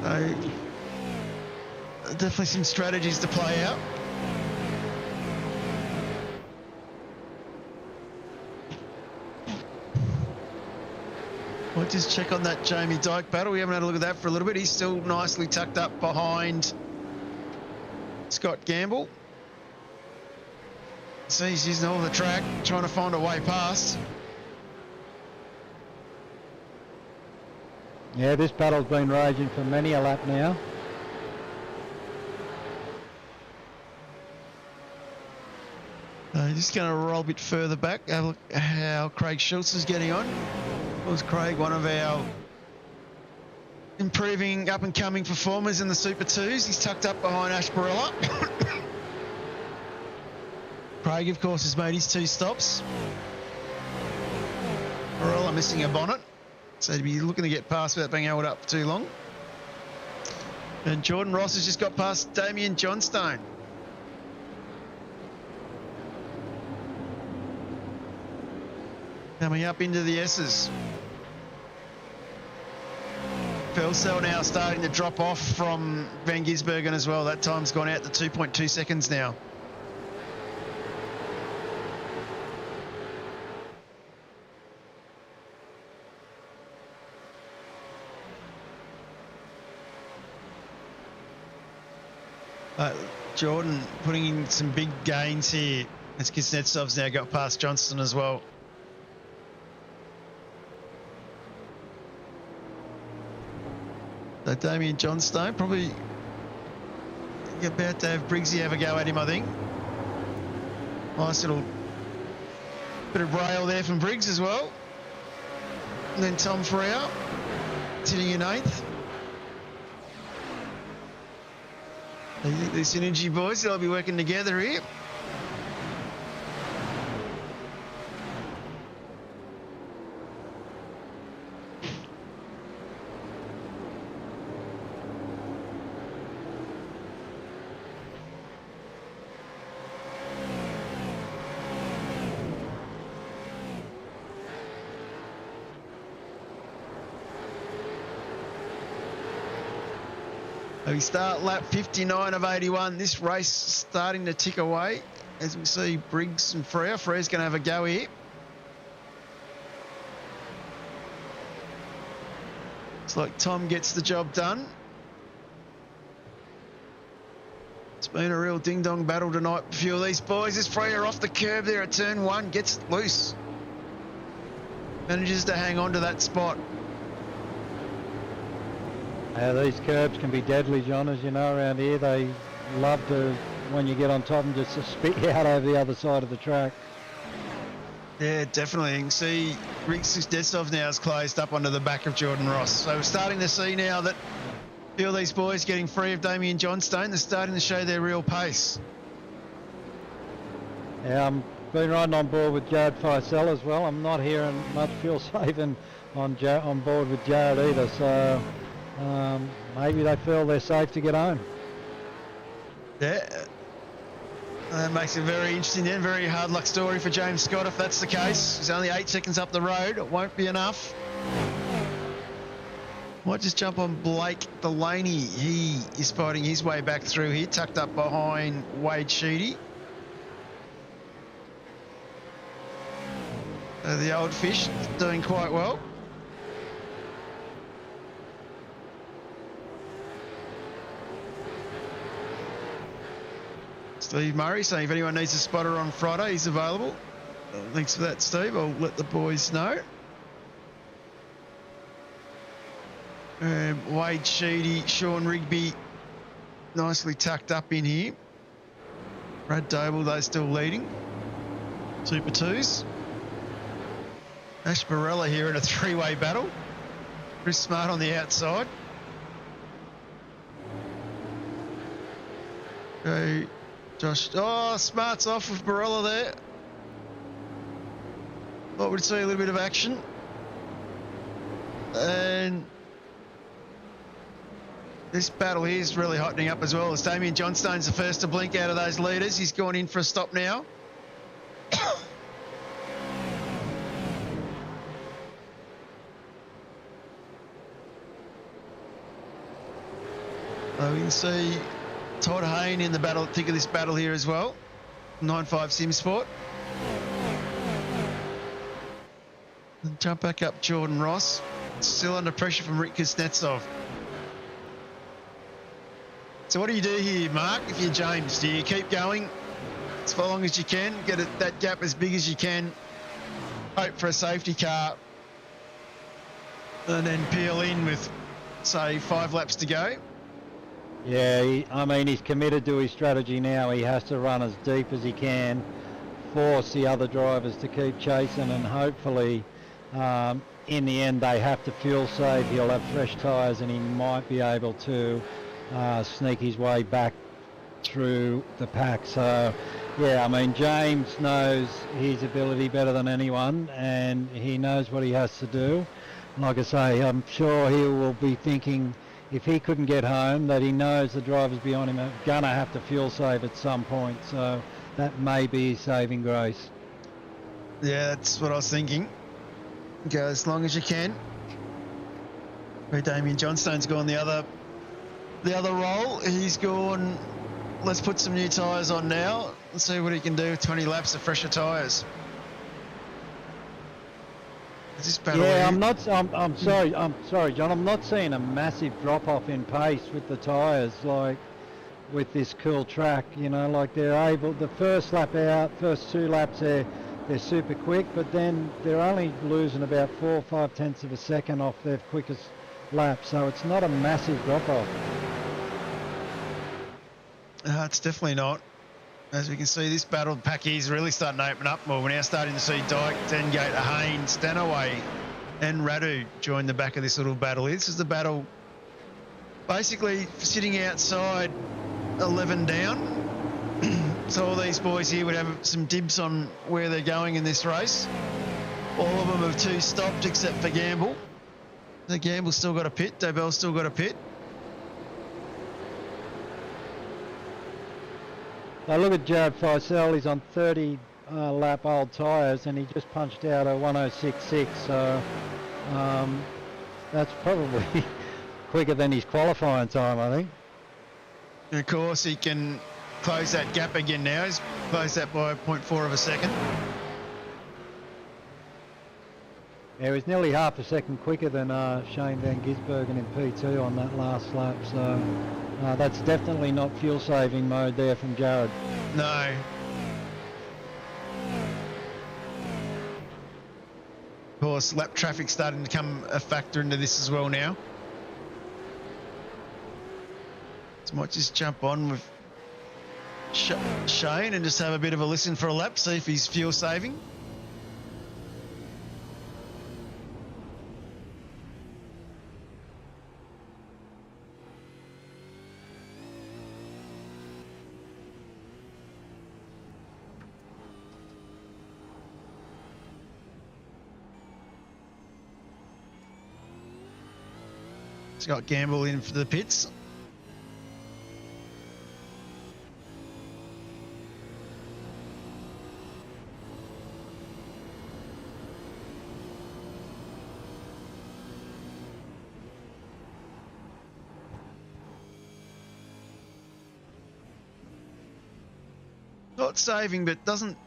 So, definitely some strategies to play out. We'll just check on that Jamie Dyke battle. We haven't had a look at that for a little bit. He's still nicely tucked up behind Scott Gamble. So he's using all the track, trying to find a way past. Yeah, this battle's been raging for many a lap now. Just going to roll a bit further back. Have a look at how Craig Schultz is getting on. Was Craig one of our improving up-and-coming performers in the Super 2s? He's tucked up behind Ash Borella. Craig, of course, has made his 2 stops. Borella missing a bonnet, so he'd be looking to get past without being held up for too long. And Jordan Ross has just got past Damien Johnstone. Coming up into the S's. Felsell now starting to drop off from Van Gisbergen as well. That time's gone out to 2.2 seconds now. Jordan putting in some big gains here as Kuznetsov's now got past Johnston as well. So Damien Johnstone probably about to have Briggsy have a go at him, I think. Nice little bit of rail there from Briggs as well. And then Tom Freer sitting in 8th. I think the Synergy boys, they'll be working together here. We start lap 59 of 81. This race starting to tick away. As we see Briggs and Freer. Freer's going to have a go here. Looks like Tom gets the job done. It's been a real ding-dong battle tonight for a few of these boys. This Freer off the curb there at turn 1 gets loose. Manages to hang on to that spot. These curbs can be deadly, John, as you know, around here. They love to, when you get on top, and just to spit you out over the other side of the track. Yeah, definitely. You can see Rick Kuznetsov now is closed up onto the back of Jordan Ross. So we're starting to see now that feel these boys getting free of Damien Johnstone. They're starting to show their real pace. Yeah, I'm been riding on board with Jared Feisel as well. I'm not hearing much fuel saving on board with Jared either. So maybe they feel they're safe to get home. Yeah, that makes it very interesting then. Very hard luck story for James Scott if that's the case. He's only 8 seconds up the road. It won't be enough. Might just jump on Blake Delaney. He is fighting his way back through here, tucked up behind Wade Sheedy. The old fish doing quite well. Steve Murray saying if anyone needs a spotter on Friday, he's available. Thanks for that, Steve. I'll let the boys know. Wade Sheedy, Sean Rigby, nicely tucked up in here. Brad Doble, they're still leading. Super 2s. Ash Borella here in a 3-way battle. Chris Smart on the outside. Okay, Josh. Oh, Smart's off with Borella there. Thought we'd see a little bit of action. And this battle here is really hotting up as well. As Damien Johnstone's the first to blink out of those leaders. He's gone in for a stop now. So we can see Todd Hayne in the battle, thick of this battle here as well. 9.5 Sim Sport. And jump back up Jordan Ross. Still under pressure from Rick Kuznetsov. So what do you do here, Mark, if you're James? Do you keep going as long as you can, get that gap as big as you can, hope for a safety car, and then peel in with, say, 5 laps to go? Yeah, I mean, he's committed to his strategy now. He has to run as deep as he can, force the other drivers to keep chasing, and hopefully in the end they have to fuel save. He'll have fresh tyres and he might be able to sneak his way back through the pack. So yeah, I mean, James knows his ability better than anyone and he knows what he has to do. Like I say, I'm sure he will be thinking, if he couldn't get home, that he knows the drivers behind him are going to have to fuel save at some point. So that may be his saving grace. Yeah, that's what I was thinking. Go as long as you can. Where Damien Johnstone's gone the other role. He's gone, let's put some new tyres on now. Let's see what he can do with 20 laps of fresher tyres. Is this battle yeah, here? I'm sorry, John. I'm not seeing a massive drop off in pace with the tyres, like with this cool track. You know, like they're able, the first lap out, first 2 laps they're super quick, but then they're only losing about 4 or 5 tenths of a second off their quickest lap, so it's not a massive drop off. It's definitely not. As we can see, this battle pack is really starting to open up more. We're now starting to see Dyke, Dengate, Haynes, Stanaway and Radu join the back of this little battle. This is the battle basically sitting outside 11 down. So all these boys here would have some dibs on where they're going in this race. All of them have 2 stopped except for Gamble. The Gamble's still got a pit. Dobell's still got a pit. Now look at Jared Feisel. He's on 30 lap old tyres and he just punched out a 106.6. So that's probably quicker than his qualifying time, I think. And of course, he can close that gap again now. He's closed that by 0.4 of a second. Yeah, he was nearly half a second quicker than Shane Van Gisbergen in P2 on that last lap. So that's definitely not fuel saving mode there from Jared. No. Of course, lap traffic starting to come a factor into this as well now. So might just jump on with Shane and just have a bit of a listen for a lap, see if he's fuel saving. Scott Gamble in for the pits. Not saving, but doesn't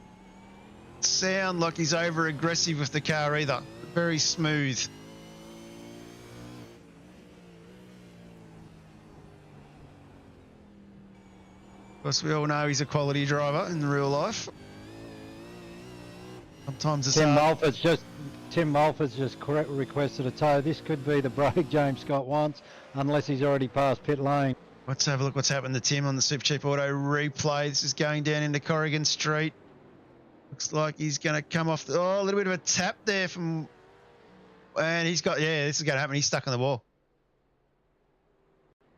sound like he's over aggressive with the car either. Very smooth. Of course, we all know he's a quality driver in real life. Sometimes it's Tim Mulford's just requested a tow. This could be the break James Scott wants, unless he's already passed pit lane. Let's have a look what's happened to Tim on the Supercheap Auto replay. This is going down into Corrigan Street. Looks like he's going to come off. A little bit of a tap there from and he's got, yeah, this is going to happen. He's stuck on the wall.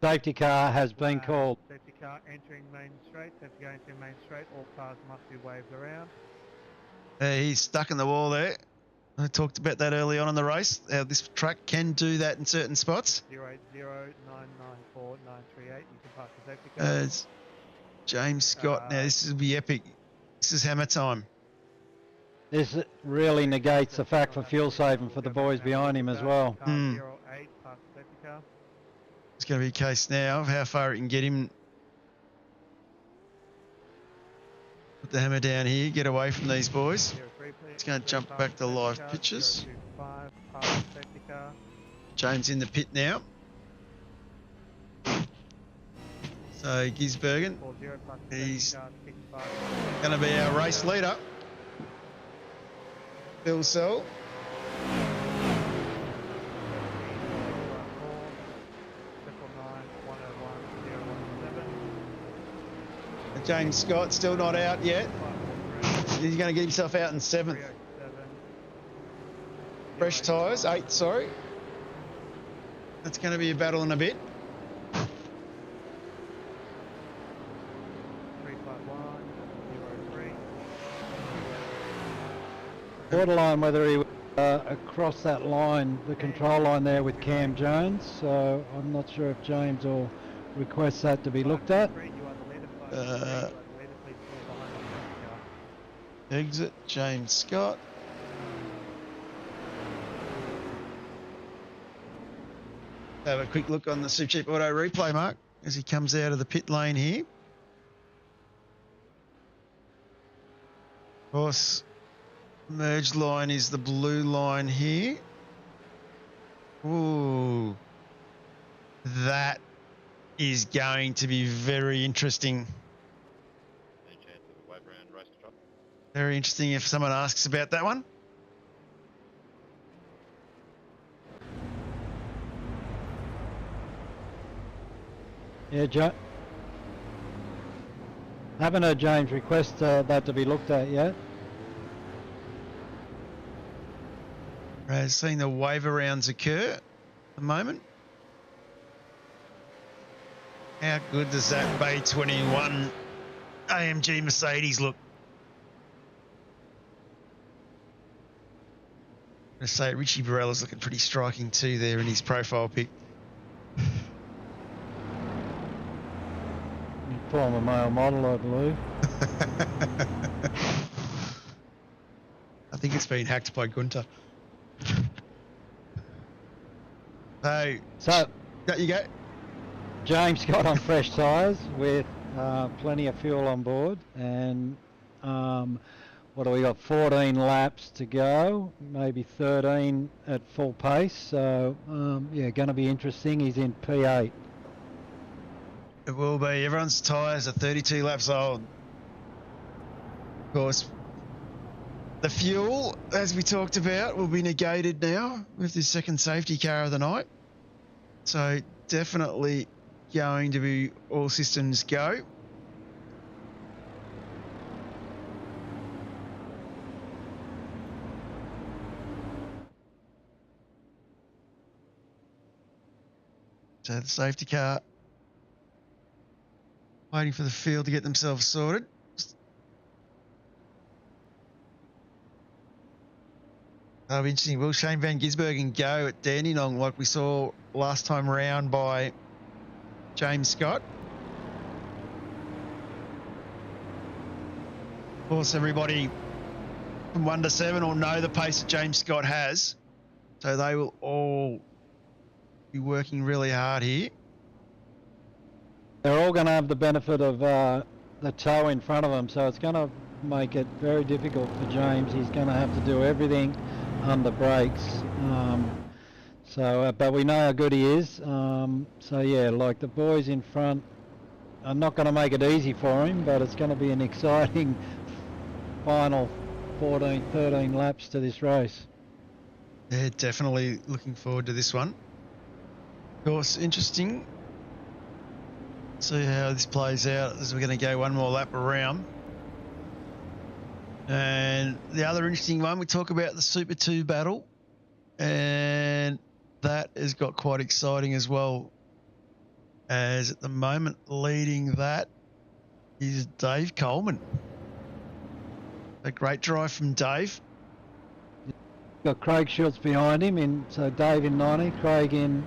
Safety car has been called. Safety car entering main straight. Safety car entering main straight. All cars must be waved around. He's stuck in the wall there. I talked about that early on in the race. This track can do that in certain spots. 080-994-938. You can park the safety car. It's James Scott. Now, this will be epic. This is hammer time. This really negates the fact for fuel saving for the boys behind him as well. Car 08, park the safety car. It's going to be a case now of how far it can get him. Put the hammer down here, get away from these boys. It's going to jump back to live pictures. James in the pit now. So Gisbergen, he's going to be our race leader. Bill Sell. James Scott still not out yet. He's going to get himself out in 7th. Fresh tyres, 8th, sorry. That's going to be a battle in a bit. Borderline whether he would across that line, the control line there with Cam Jones. So I'm not sure if James will request that to be looked at. Exit James Scott. Have a quick look on the Supercheap Auto replay, Mark, as he comes out of the pit lane here. Of course, merge line is the blue line here. Ooh, that is going to be very interesting. Very interesting if someone asks about that one. Yeah, haven't heard James request that to be looked at yet. Seeing the wave arounds occur at the moment. How good does that Bay 21 AMG Mercedes look? I'm going to say Richie Borella's looking pretty striking too there in his profile pic. Former male model, I believe. I think it's been hacked by Gunter. So there you go. James got on fresh tyres with plenty of fuel on board, and what do we got? 14 laps to go, maybe 13 at full pace. So yeah, going to be interesting. He's in P8. It will be. Everyone's tyres are 32 laps old. Of course, the fuel, as we talked about, will be negated now with the second safety car of the night. So definitely going to be all systems go. So the safety car waiting for the field to get themselves sorted. That'll be interesting. Will Shane Van Gisbergen go at Dandenong like we saw last time round by James Scott? Of course, everybody from 1 to 7 will know the pace that James Scott has. So they will all be working really hard here. They're all going to have the benefit of the tow in front of them, so it's going to make it very difficult for James. He's going to have to do everything under brakes. But we know how good he is. So yeah, like the boys in front are not going to make it easy for him, but it's going to be an exciting final 14, 13 laps to this race. Yeah, definitely looking forward to this one. Of course, interesting. See how this plays out as we're going to go one more lap around. And the other interesting one, we talk about the Super 2 battle. And that has got quite exciting as well, as at the moment leading that is Dave Coleman. A great drive from Dave. Got Craig Schultz behind him, so Dave in 90, Craig in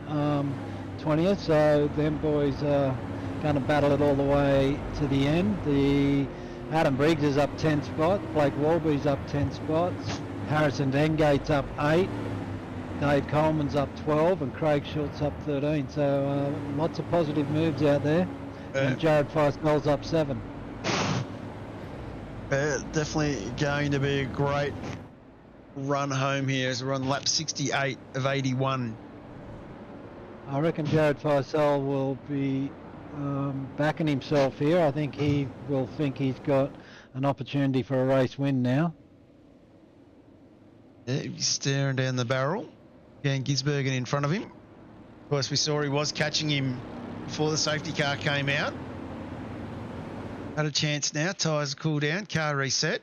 20th. So them boys are going to battle it all the way to the end. The Adam Briggs is up 10 spots, Blake Walby's up 10 spots, Harrison Dengate's up 8, Dave Coleman's up 12, and Craig Schultz up 13. So lots of positive moves out there. And Jared Feistel's up 7. Definitely going to be a great run home here as we're on lap 68 of 81. I reckon Jared Feistel will be backing himself here. I think he will think he's got an opportunity for a race win now. Yeah, he's staring down the barrel. Again, Gisbergen in front of him. Of course, we saw he was catching him before the safety car came out. Had a chance now. Tyres cool down. Car reset.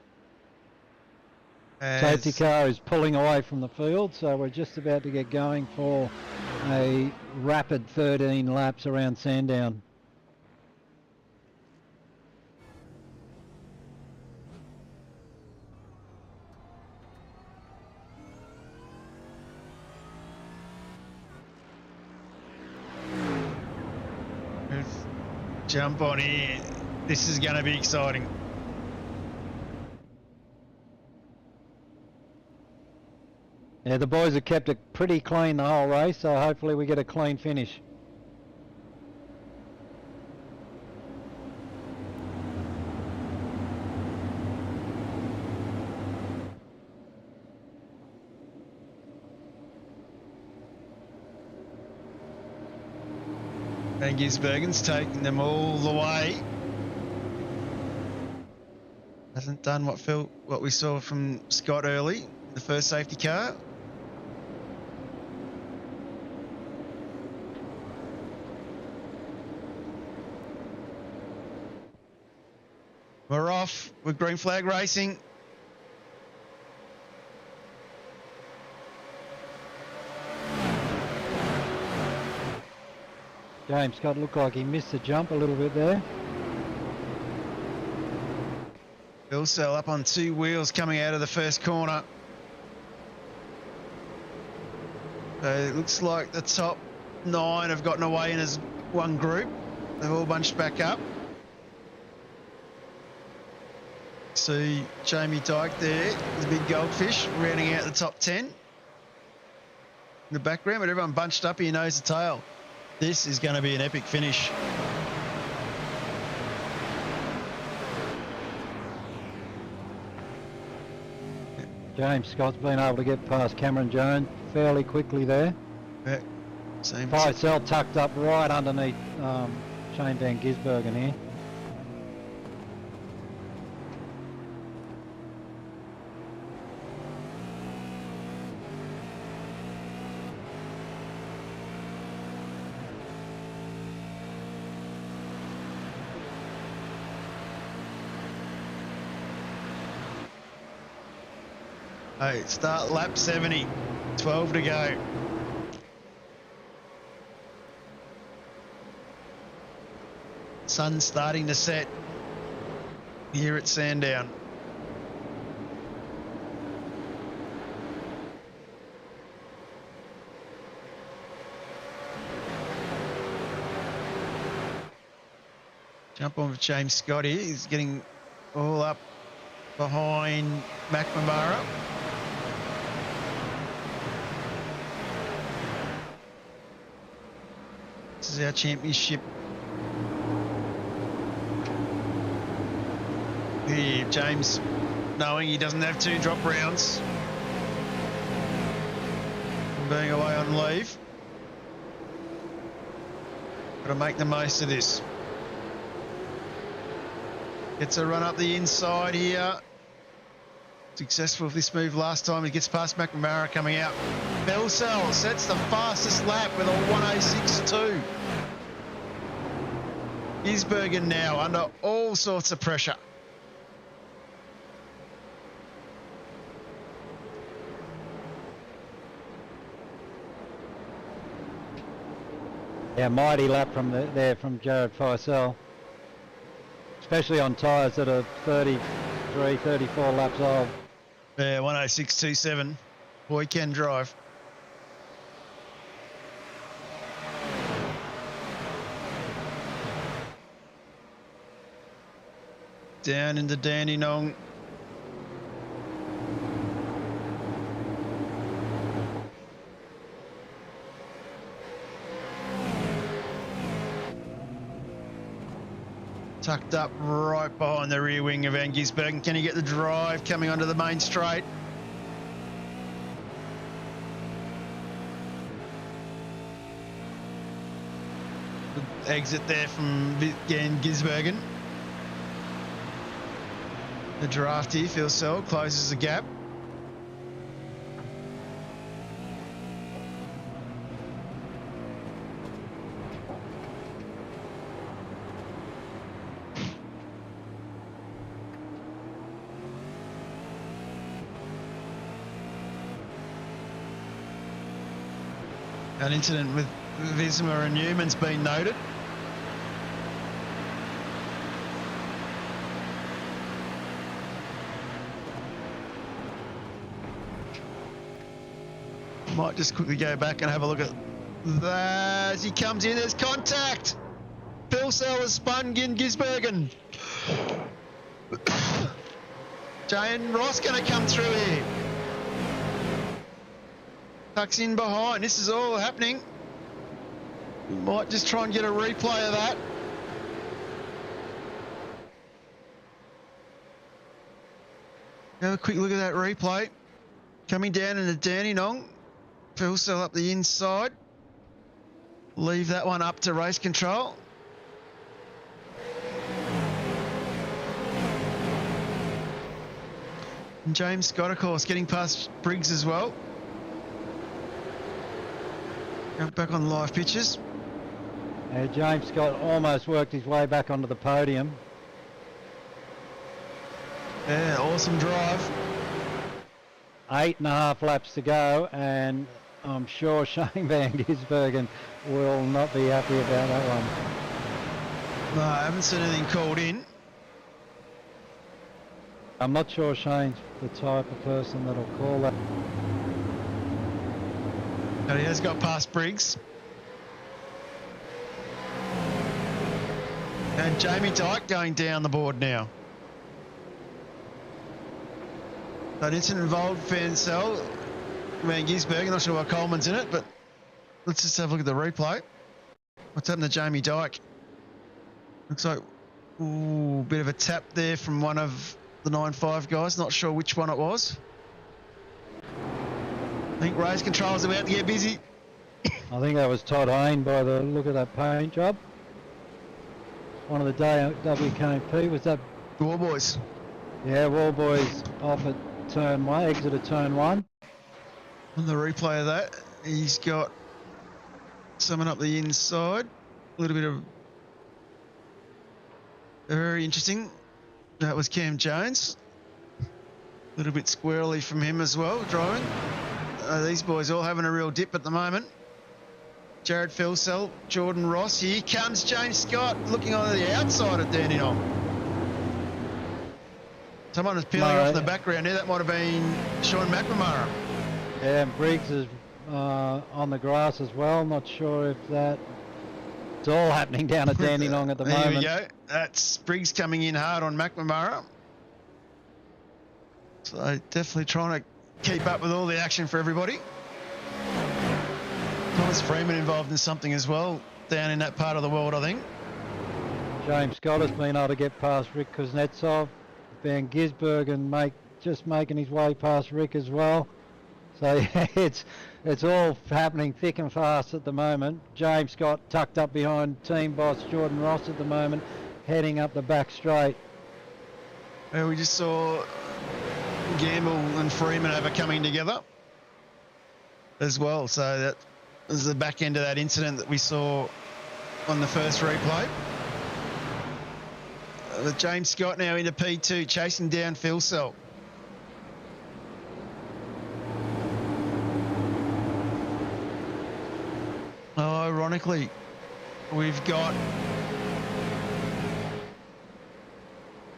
Safety car is pulling away from the field, so we're just about to get going for a rapid 13 laps around Sandown. Let's jump on here. This is going to be exciting. Yeah, the boys have kept it pretty clean the whole race, so hopefully we get a clean finish. And Gisbergen's taking them all the way. Hasn't done what we saw from Scott early, the first safety car. We're off with green flag racing. James Scott looked like he missed the jump a little bit there. Also up on 2 wheels coming out of the first corner. So it looks like the top 9 have gotten away in as one group. They've all bunched back up. See Jamie Dyke there, the big goldfish, rounding out the top 10. In the background, but everyone bunched up here, nose to tail. This is going to be an epic finish. James Scott's been able to get past Cameron Jones fairly quickly there. Yeah, same. Feistel tucked up right underneath Shane Van Gisbergen here. Hey, start lap 70, 12 to go. Sun's starting to set here at Sandown. Jump on with James Scott here. He's getting all up behind McNamara. This is our championship. Here, James, knowing he doesn't have 2 drop rounds, being away on leave. Got to make the most of this. Gets a run up the inside here. Successful with this move last time. He gets past McNamara coming out. Belsell sets the fastest lap with a 1:06.2. Gisbergen now under all sorts of pressure. Yeah, mighty lap from there from Jared Feisel, especially on tyres that are 33, 34 laps old. Yeah, 106.27. Boy can drive. Down into Dandenong. Tucked up right behind the rear wing of Van Gisbergen. Can he get the drive coming onto the main straight? The exit there from Van Gisbergen. The drafty, Phil Sell, closes the gap. An incident with Visma and Newman's been noted. Might just quickly go back and have a look at that. As he comes in, there's contact. Phil Sell has spun Gisbergen. Jane Ross going to come through here. Tucks in behind. This is all happening. We might just try and get a replay of that. Have a quick look at that replay. Coming down into Dandenong. Phil Sell up the inside. Leave that one up to race control. And James Scott, of course, getting past Briggs as well. Back on live pictures. James Scott almost worked his way back onto the podium. Yeah, awesome drive. 8.5 laps to go, and I'm sure Shane Van Gisbergen will not be happy about that one. No, I haven't seen anything called in. I'm not sure Shane's the type of person that'll call that. But he has got past Briggs. And Jamie Dyke going down the board now. That incident involved Van Gisbergen. Not sure why Coleman's in it, but let's just have a look at the replay. What's happened to Jamie Dyke? Looks like bit of a tap there from one of the 9.5 guys. Not sure which one it was. I think race control's about to get busy. I think that was Todd Hayne by the look of that paint job. One of the day WK&P. Was that War boys? Yeah, Wall Boys off at turn one, exit at turn one. On the replay of that, he's got someone up the inside. A little bit of very interesting. That was Cam Jones. A little bit squirrely from him as well, driving. These boys all having a real dip at the moment. Jared Philsell, Jordan Ross. Here comes James Scott looking on the outside of Dandenong. Someone was peeling off in the background there. That might have been Sean McNamara. Yeah, and Briggs is on the grass as well. Not sure if that... It's all happening down at Dandenong at the moment. There we go. That's Briggs coming in hard on McNamara. So definitely trying to keep up with all the action for everybody. Thomas Freeman involved in something as well down in that part of the world, I think. James Scott has been able to get past Rick Kuznetsov. Van Gisbergen just making his way past Rick as well. So yeah, it's all happening thick and fast at the moment. James Scott tucked up behind team boss Jordan Ross at the moment, heading up the back straight. And we just saw Gamble and Freeman over coming together as well. So that was the back end of that incident that we saw on the first replay. With James Scott now into P2, chasing down Philsell. Oh, ironically, we've got.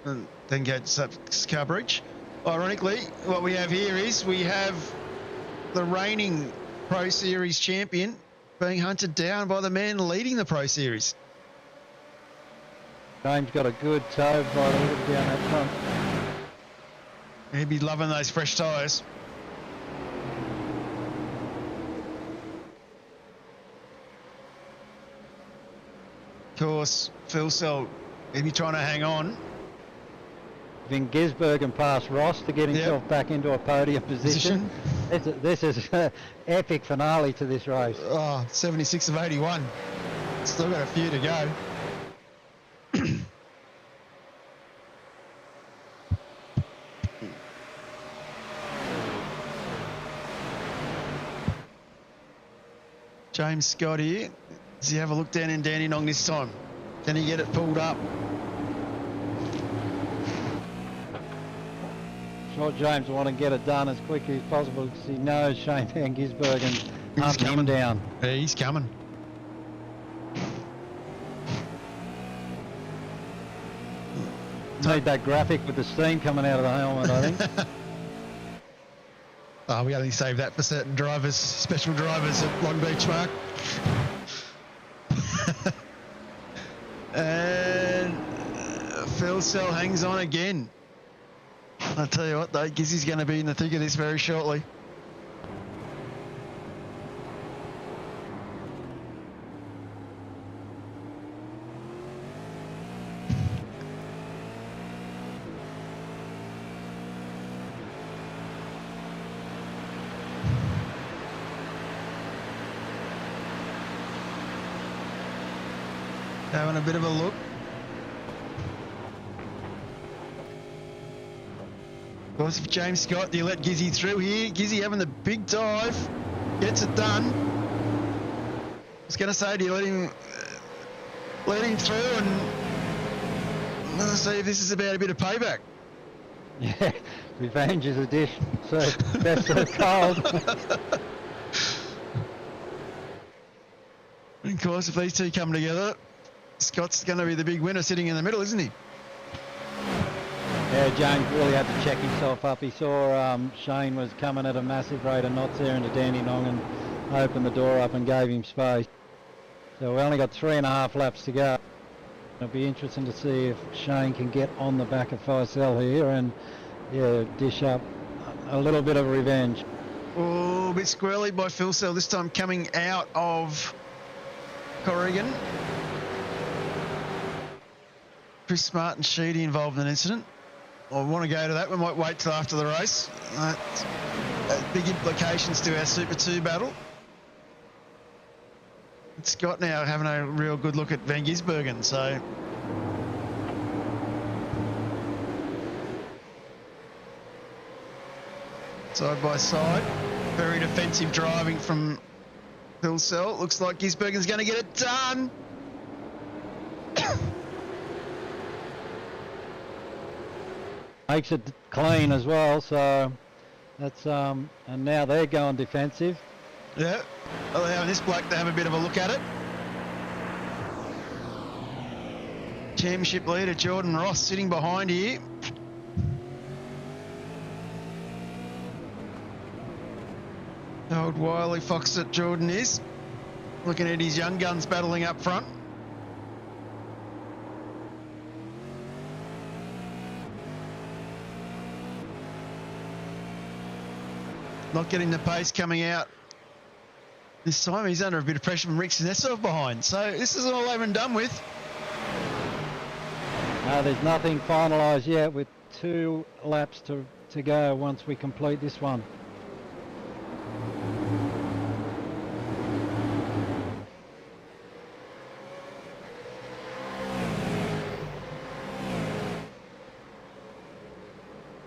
And then gets up coverage. Ironically, what we have here is we have the reigning Pro Series champion being hunted down by the man leading the Pro Series. James got a good toe by the look down that front. He'd be loving those fresh tyres. Of course, Phil Sell, he'd be trying to hang on. Van Gisbergen past Ross to get himself back into a podium position. This is an epic finale to this race. Oh, 76 of 81. Still got a few to go. James Scott here. Does he have a look down in Dandenong this time? Can he get it pulled up? Sure, James will want to get it done as quickly as possible because he knows Shane Van Gisbergen hunting him down. Yeah, he's coming. Need that graphic with the steam coming out of the helmet, I think. Oh, we only save that for certain drivers, special drivers at Long Beach, Mark. And Phil Sell hangs on again. I tell you what, though, Gizzy's going to be in the thick of this very shortly. Having a bit of a look. Of course, if James Scott, do you let Gizzy through here? Gizzy having the big dive, gets it done. I was going to say, do you let him through and let's see if this is about a bit of payback. Yeah, revenge is a dish, so best served cold. Of course, if these two come together, Scott's going to be the big winner sitting in the middle, isn't he? Yeah, James really had to check himself up. He saw Shane was coming at a massive rate of knots there into Dandenong and opened the door up and gave him space. So we only got 3.5 laps to go. It'll be interesting to see if Shane can get on the back of Faisal here and dish up a little bit of revenge. Oh, a bit squirrely by Phil Sell, this time coming out of Corrigan. Chris Smart and Sheedy involved in an incident. I want to go to that. We might wait till after the race. Big implications to our Super 2 battle. It's Scott now having a real good look at Van Gisbergen, so... Side by side. Very defensive driving from Phil Sell. Looks like Gisbergen's going to get it done. Makes it clean as well, so that's and now they're going defensive. Yeah, allowing this bloke to have a bit of a look at it. Championship leader Jordan Ross sitting behind here. Old wily fox that Jordan is. Looking at his young guns battling up front. Not getting the pace coming out. This time he's under a bit of pressure from Rick Sinesov behind. So this is all over and done with. There's nothing finalised yet with 2 laps to go once we complete this one.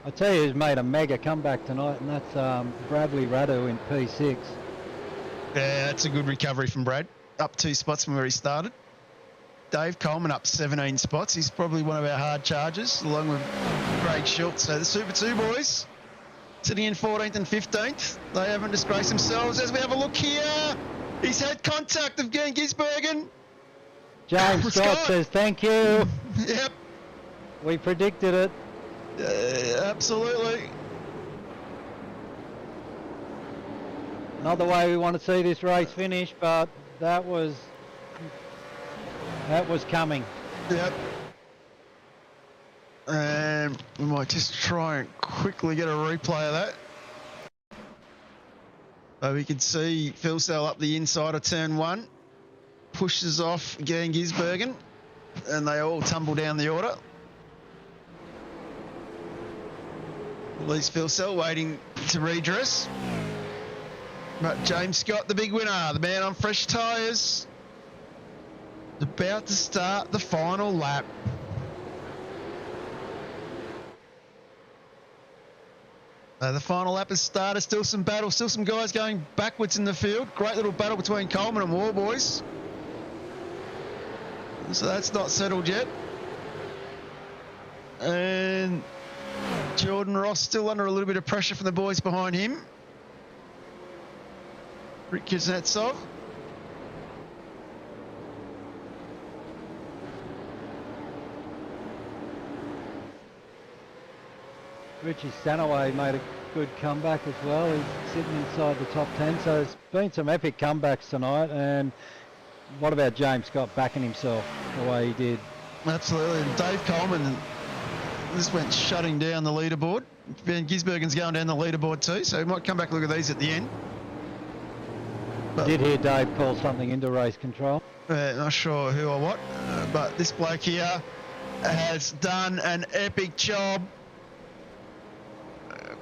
I tell you who's made a mega comeback tonight, and that's Bradley Radu in P6. Yeah, that's a good recovery from Brad. Up 2 spots from where he started. Dave Coleman up 17 spots. He's probably one of our hard chargers, along with Craig Schultz. So the Super 2 boys sitting in 14th and 15th. They haven't disgraced themselves. As we have a look here, he's had contact of Van Gisbergen. James Scott Scott. says thank you. Yep. We predicted it. Absolutely. Not the way we want to see this race finish, but that was coming. Yep. And we might just try and quickly get a replay of that. So we can see Phil Sell up the inside of turn 1. Pushes off Gang Gisbergen. And they all tumble down the order. At least Phil Sell waiting to redress. But James Scott, the big winner, the man on fresh tyres, about to start the final lap. The final lap has started. Still some battle. Still some guys going backwards in the field. Great little battle between Coleman and Warboys. So that's not settled yet. And Jordan Ross still under a little bit of pressure from the boys behind him. Rick Kuznetsov. Richie Stanaway made a good comeback as well. He's sitting inside the top 10. So there's been some epic comebacks tonight. And what about James Scott backing himself the way he did? Absolutely. And Dave Coleman just went shutting down the leaderboard. Van Gisbergen's going down the leaderboard too, so we might come back and look at these at the end. I did hear Dave call something into race control. Not sure who or what, but this bloke here has done an epic job.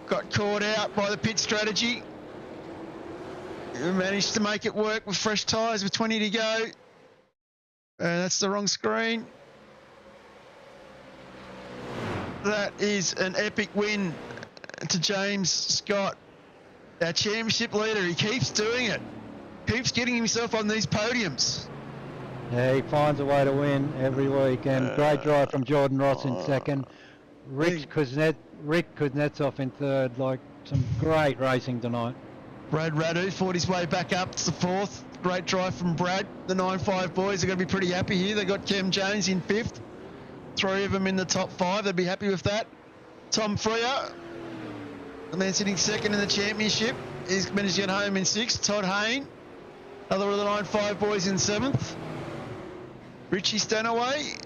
Got caught out by the pit strategy. Managed to make it work with fresh tyres with 20 to go. And that's the wrong screen. That is an epic win to James Scott, our championship leader. He keeps doing it. Keeps getting himself on these podiums. Yeah, he finds a way to win every week. And great drive from Jordan Ross in second. Rick Kuznetsov in third. Like, some great racing tonight. Brad Radu fought his way back up to the fourth. Great drive from Brad. The 9-5 boys are going to be pretty happy here. They got Cam Jones in fifth. 3 of them in the top 5. They'd be happy with that. Tom Freer, the man sitting second in the championship, he's managed to get home in 6th. Todd Hayne, other of the 9-5 boys in 7th. Richie Stanaway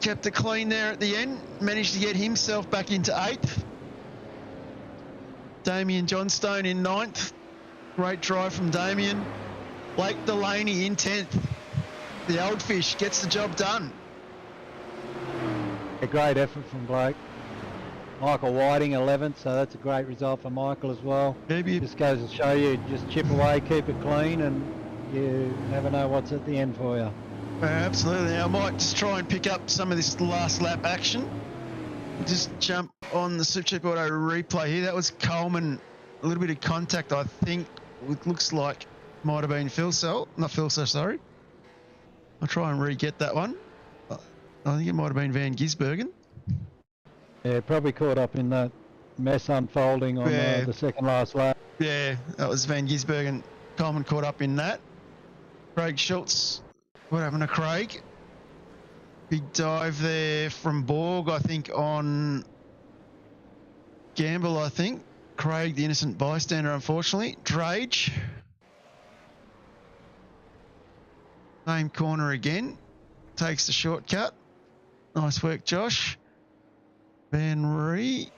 kept it clean there at the end. Managed to get himself back into 8th. Damien Johnstone in 9th. Great drive from Damien. Blake Delaney in 10th. The old fish gets the job done. A great effort from Blake. Michael Whiting 11th, so that's a great result for Michael as well. Maybe Just goes to show you, just chip away, keep it clean, and you never know what's at the end for you. absolutely. I might just try and pick up some of this last lap action. Just jump on the Supercheap Auto replay here. That was Coleman. A little bit of contact, I think. It looks like might have been Phil Sell. Not Phil Sell, sorry. I'll try and re-get that one. I think it might have been Van Gisbergen. Yeah, probably caught up in that mess unfolding on the second last lap. Yeah, that was Van Gisbergen. Coleman caught up in that. Craig Schultz. What happened to Craig? Big dive there from Borg, I think, on Gamble, I think. Craig, the innocent bystander, unfortunately. Drage. Same corner again. Takes the shortcut. Nice work, Josh. Van Ree.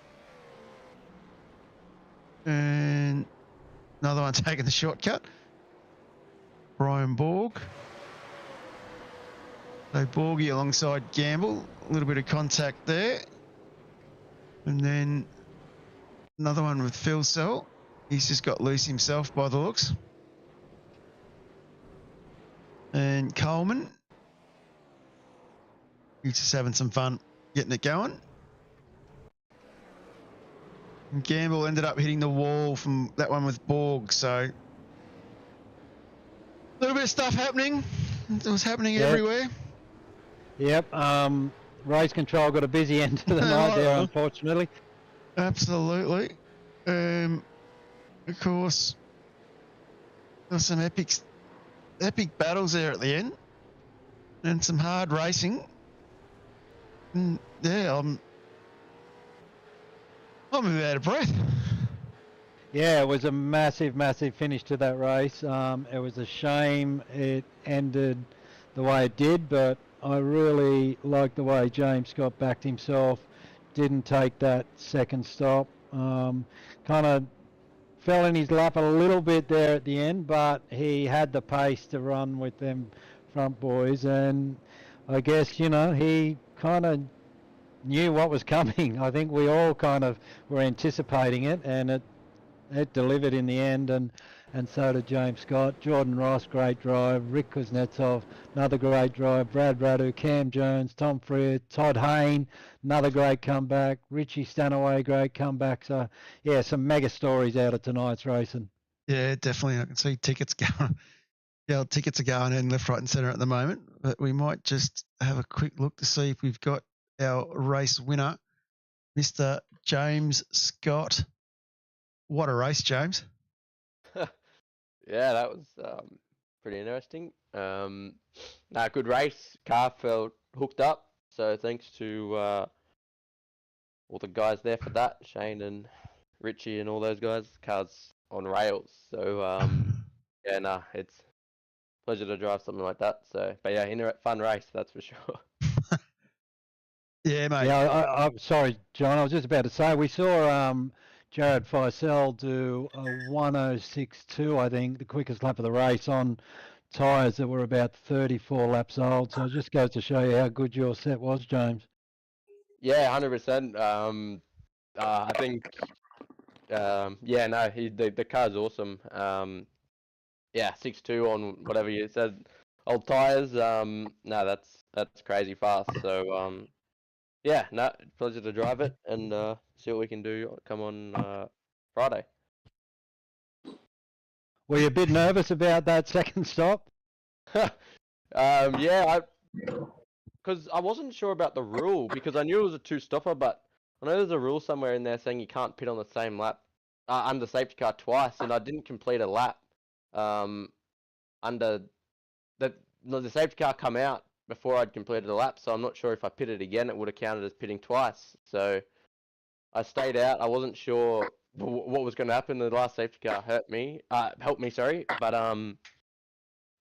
And another one taking the shortcut. Brian Borg. So Borgie alongside Gamble. A little bit of contact there. And then another one with Phil Sell. He's just got loose himself by the looks. And Coleman. He's just having some fun getting it going. And Gamble ended up hitting the wall from that one with Borg, so a little bit of stuff happening. It was happening everywhere. Yep. Race control got a busy end to the night there, unfortunately. Absolutely. Of course, there were some epic battles there at the end. and some hard racing. Yeah, I'm out of breath. Yeah, it was a massive, massive finish to that race. It was a shame it ended the way it did, but I really liked the way James Scott backed himself, didn't take that second stop. Kind of fell in his lap a little bit there at the end, but he had the pace to run with them front boys, and I guess, he kind of knew what was coming. I think we all kind of were anticipating it, and it delivered in the end, and so did James Scott. Jordan Ross, great drive. Rick Kuznetsov, another great drive. Brad Radu, Cam Jones, Tom Freer, Todd Hayne, another great comeback. Richie Stanaway, great comeback. So, yeah, some mega stories out of tonight's racing. Yeah, definitely. I can see tickets going. Yeah, tickets are going in left, right, and centre at the moment. But we might just have a quick look to see if we've got our race winner, Mr. James Scott. What a race, James. Yeah, that was pretty interesting. Good race. Car felt hooked up, so thanks to all the guys there for that, Shane and Richie and all those guys. Car's on rails, so it's a pleasure to drive something like that. So, but yeah, fun race, that's for sure. Yeah, mate. Yeah, I'm sorry, John. I was just about to say, we saw Jared Feisel do a 106.2, I think, the quickest lap of the race on tyres that were about 34 laps old. So it just goes to show you how good your set was, James. Yeah, 100%. I think, the car's awesome. 6.2 on whatever you said, old tyres. That's crazy fast. So, pleasure to drive it and see what we can do come on Friday. Were you a bit nervous about that second stop? Because I wasn't sure about the rule, because I knew it was a two-stopper, but I know there's a rule somewhere in there saying you can't pit on the same lap under safety car twice, and I didn't complete a lap under the safety car come out before I'd completed a lap, so I'm not sure if I pitted again, it would have counted as pitting twice. So I stayed out. I wasn't sure what was going to happen. The last safety car helped me, but I'm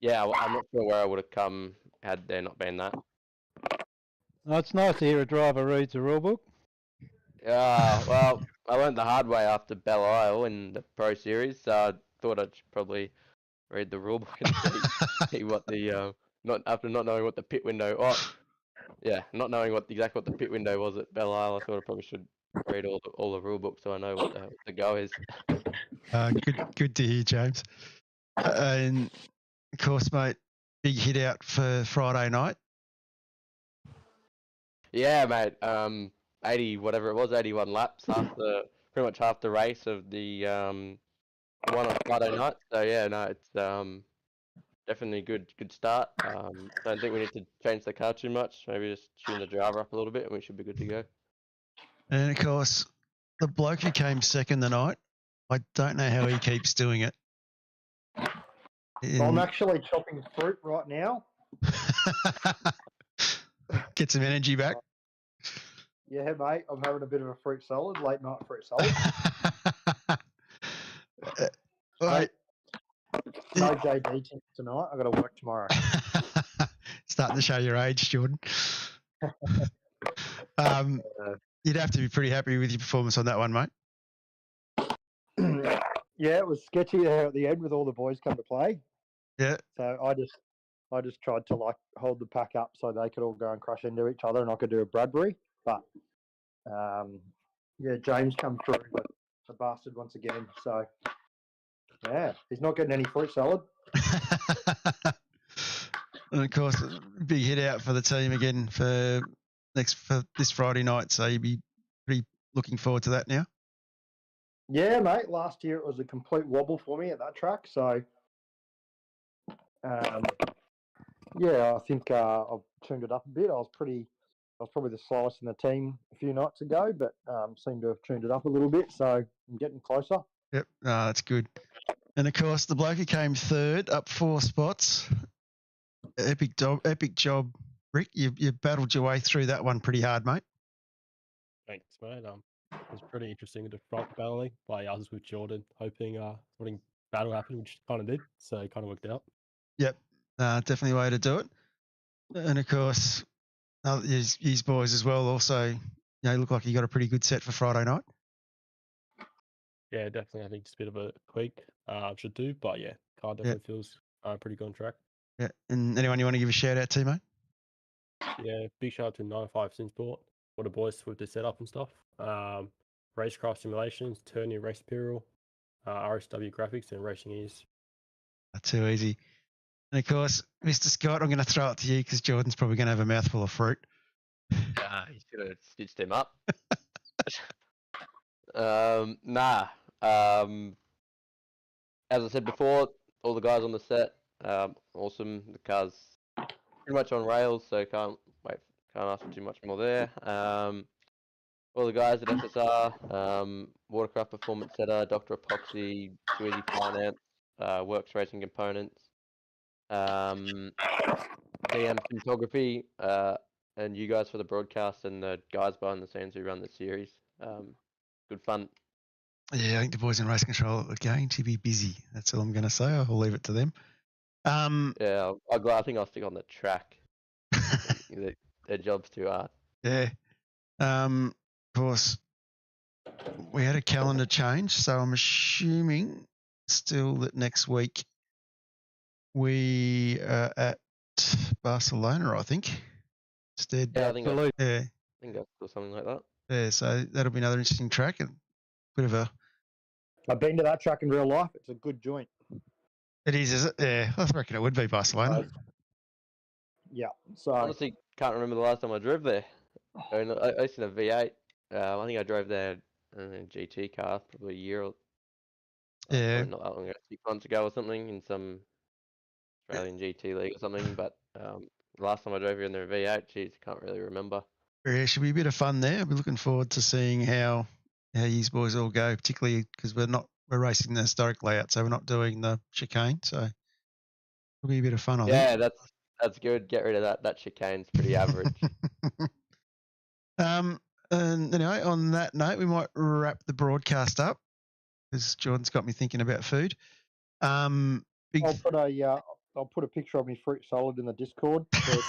not sure where I would have come had there not been that. Oh, it's nice to hear a driver reads the rule book. Well, I learned the hard way after Belle Isle in the Pro Series, so I thought I'd probably read the rule book and see what the after not knowing what the pit window. Not knowing exactly what the pit window was at Belle Isle, I thought I probably should read all the rule books so I know what the go is. Good to hear, James. And of course, mate, big hit out for Friday night. Yeah, mate. 80 whatever it was, 81 laps, pretty much half the race of the one on Friday night. So yeah, no, it's definitely good start. Don't think we need to change the car too much. Maybe just tune the driver up a little bit, and we should be good to go. And of course, the bloke who came second the night, I don't know how he keeps doing it. I'm actually chopping fruit right now. Get some energy back. Yeah, mate, I'm having a bit of a fruit salad, late night fruit salad. Right. No JD tonight. I've got to work tomorrow. Starting to show your age, Jordan. You'd have to be pretty happy with your performance on that one, mate. Yeah, it was sketchy there at the end with all the boys come to play. Yeah. So I just tried to hold the pack up so they could all go and crush into each other and I could do a Bradbury. But James come through, but a bastard once again. So yeah, he's not getting any fruit salad. And of course, a big hit out for the team again for this Friday night. So you'd be pretty looking forward to that now. Yeah, mate. Last year it was a complete wobble for me at that track. So I think I've tuned it up a bit. I was probably the slowest in the team a few nights ago, but seem to have tuned it up a little bit. So I'm getting closer. Yep, that's good. And of course, the bloke who came third, up 4 spots, Epic job, Rick. You battled your way through that one pretty hard, mate. Thanks, mate. It was pretty interesting with the front battling. But I was with Jordan, hoping something bad will happen, which kind of did. So it kind of worked out. Yep, definitely a way to do it. And of course, these boys as well. Also, look like you got a pretty good set for Friday night. Yeah, definitely. I think just a bit of a tweak should do. But yeah, car definitely feels pretty good on track. Yeah. And anyone you want to give a shout out to, mate? Yeah, big shout out to 95 Sinsport, all the boys with the setup and stuff. Racecraft Simulations, Turnier Race Imperial, RSW Graphics, and Racing Ease. Not too easy. And of course, Mr. Scott, I'm going to throw it to you because Jordan's probably going to have a mouthful of fruit. You should have stitched him up. As I said before, all the guys on the set, awesome. The car's pretty much on rails, so can't ask for too much more there. All the guys at FSR, Watercraft Performance Center, Dr. Epoxy, Sweezy Finance, Works Racing Components, DM Cinematography, and you guys for the broadcast, and the guys behind the scenes who run the series. Good fun. Yeah, I think the boys in race control are going to be busy. That's all I'm going to say. I'll leave it to them. Yeah, I think I'll stick on the track. Their job's too hard. Yeah. Of course, we had a calendar change, so I'm assuming still that next week we are at Barcelona, I think. Instead, Yeah, I think yeah, or something like that. Yeah, so that'll be another interesting track and bit of a. I've been to that track in real life. It's a good joint. It is it? Yeah, I reckon it would be Barcelona. Yeah. So honestly, can't remember the last time I drove there. I used to have a V8. I think I drove there in a GT car probably a year or Yeah. not that long ago, 6 months ago or something, in some Australian GT league or something. But the last time I drove here in the V8, geez, I can't really remember. Yeah, should be a bit of fun there. I'll be looking forward to seeing how these boys all go, particularly because we're racing the historic layout, so we're not doing the chicane. So it'll be a bit of fun, I think. Yeah, that's good. Get rid of that. That chicane's pretty average. And anyway, on that note, we might wrap the broadcast up because Jordan's got me thinking about food. I'll put a picture of me fruit salad in the Discord for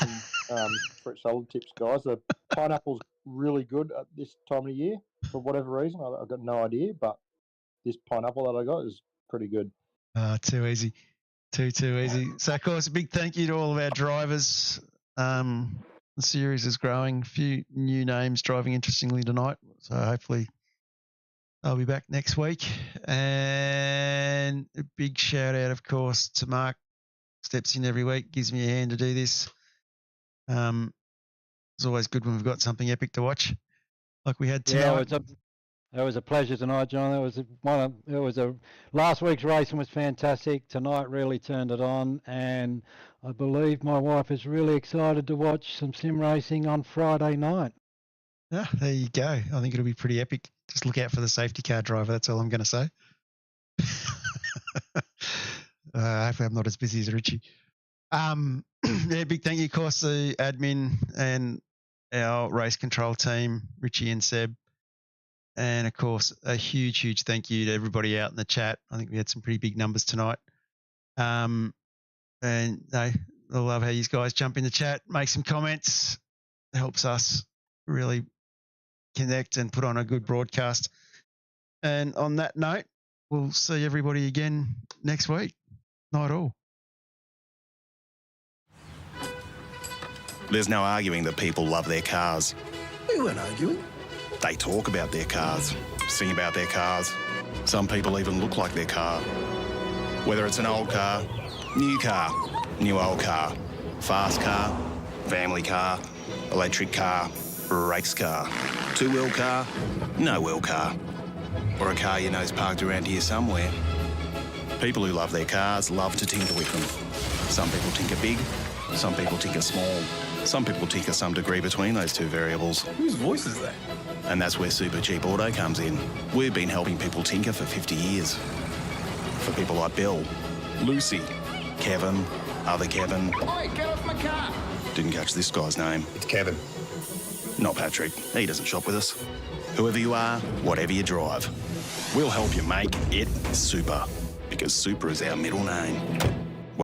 some fruit salad tips, guys. The pineapple's really good at this time of year for whatever reason. I've got no idea, but this pineapple that I got is pretty good. Too easy. Too easy. So, of course, a big thank you to all of our drivers. The series is growing. A few new names driving interestingly tonight. So hopefully I'll be back next week. And a big shout out, of course, to Mark. Steps in every week, gives me a hand to do this. It's always good when we've got something epic to watch, like we had tonight. Yeah, it was a pleasure tonight, John. Last week's racing was fantastic. Tonight really turned it on, and I believe my wife is really excited to watch some sim racing on Friday night. Yeah, there you go. I think it'll be pretty epic. Just look out for the safety car driver. That's all I'm going to say. Hopefully I'm not as busy as Richie. Yeah, big thank you, of course, to admin and our race control team, Richie and Seb. And, of course, a huge thank you to everybody out in the chat. I think we had some pretty big numbers tonight. And I love how you guys jump in the chat, make some comments. It helps us really connect and put on a good broadcast. And on that note, we'll see everybody again next week. Not all. There's no arguing that people love their cars. We weren't arguing. They talk about their cars, sing about their cars. Some people even look like their car. Whether it's an old car, new old car, fast car, family car, electric car, race car, two-wheel car, no-wheel car, or a car you know's parked around here somewhere. People who love their cars love to tinker with them. Some people tinker big, some people tinker small, some people tinker some degree between those two variables. Whose voice is that? And that's where Supercheap Auto comes in. We've been helping people tinker for 50 years. For people like Bill, Lucy, Kevin, other Kevin. Oi, get off my car! Didn't catch this guy's name. It's Kevin. Not Patrick. He doesn't shop with us. Whoever you are, whatever you drive, we'll help you make it super. Because super is our middle name.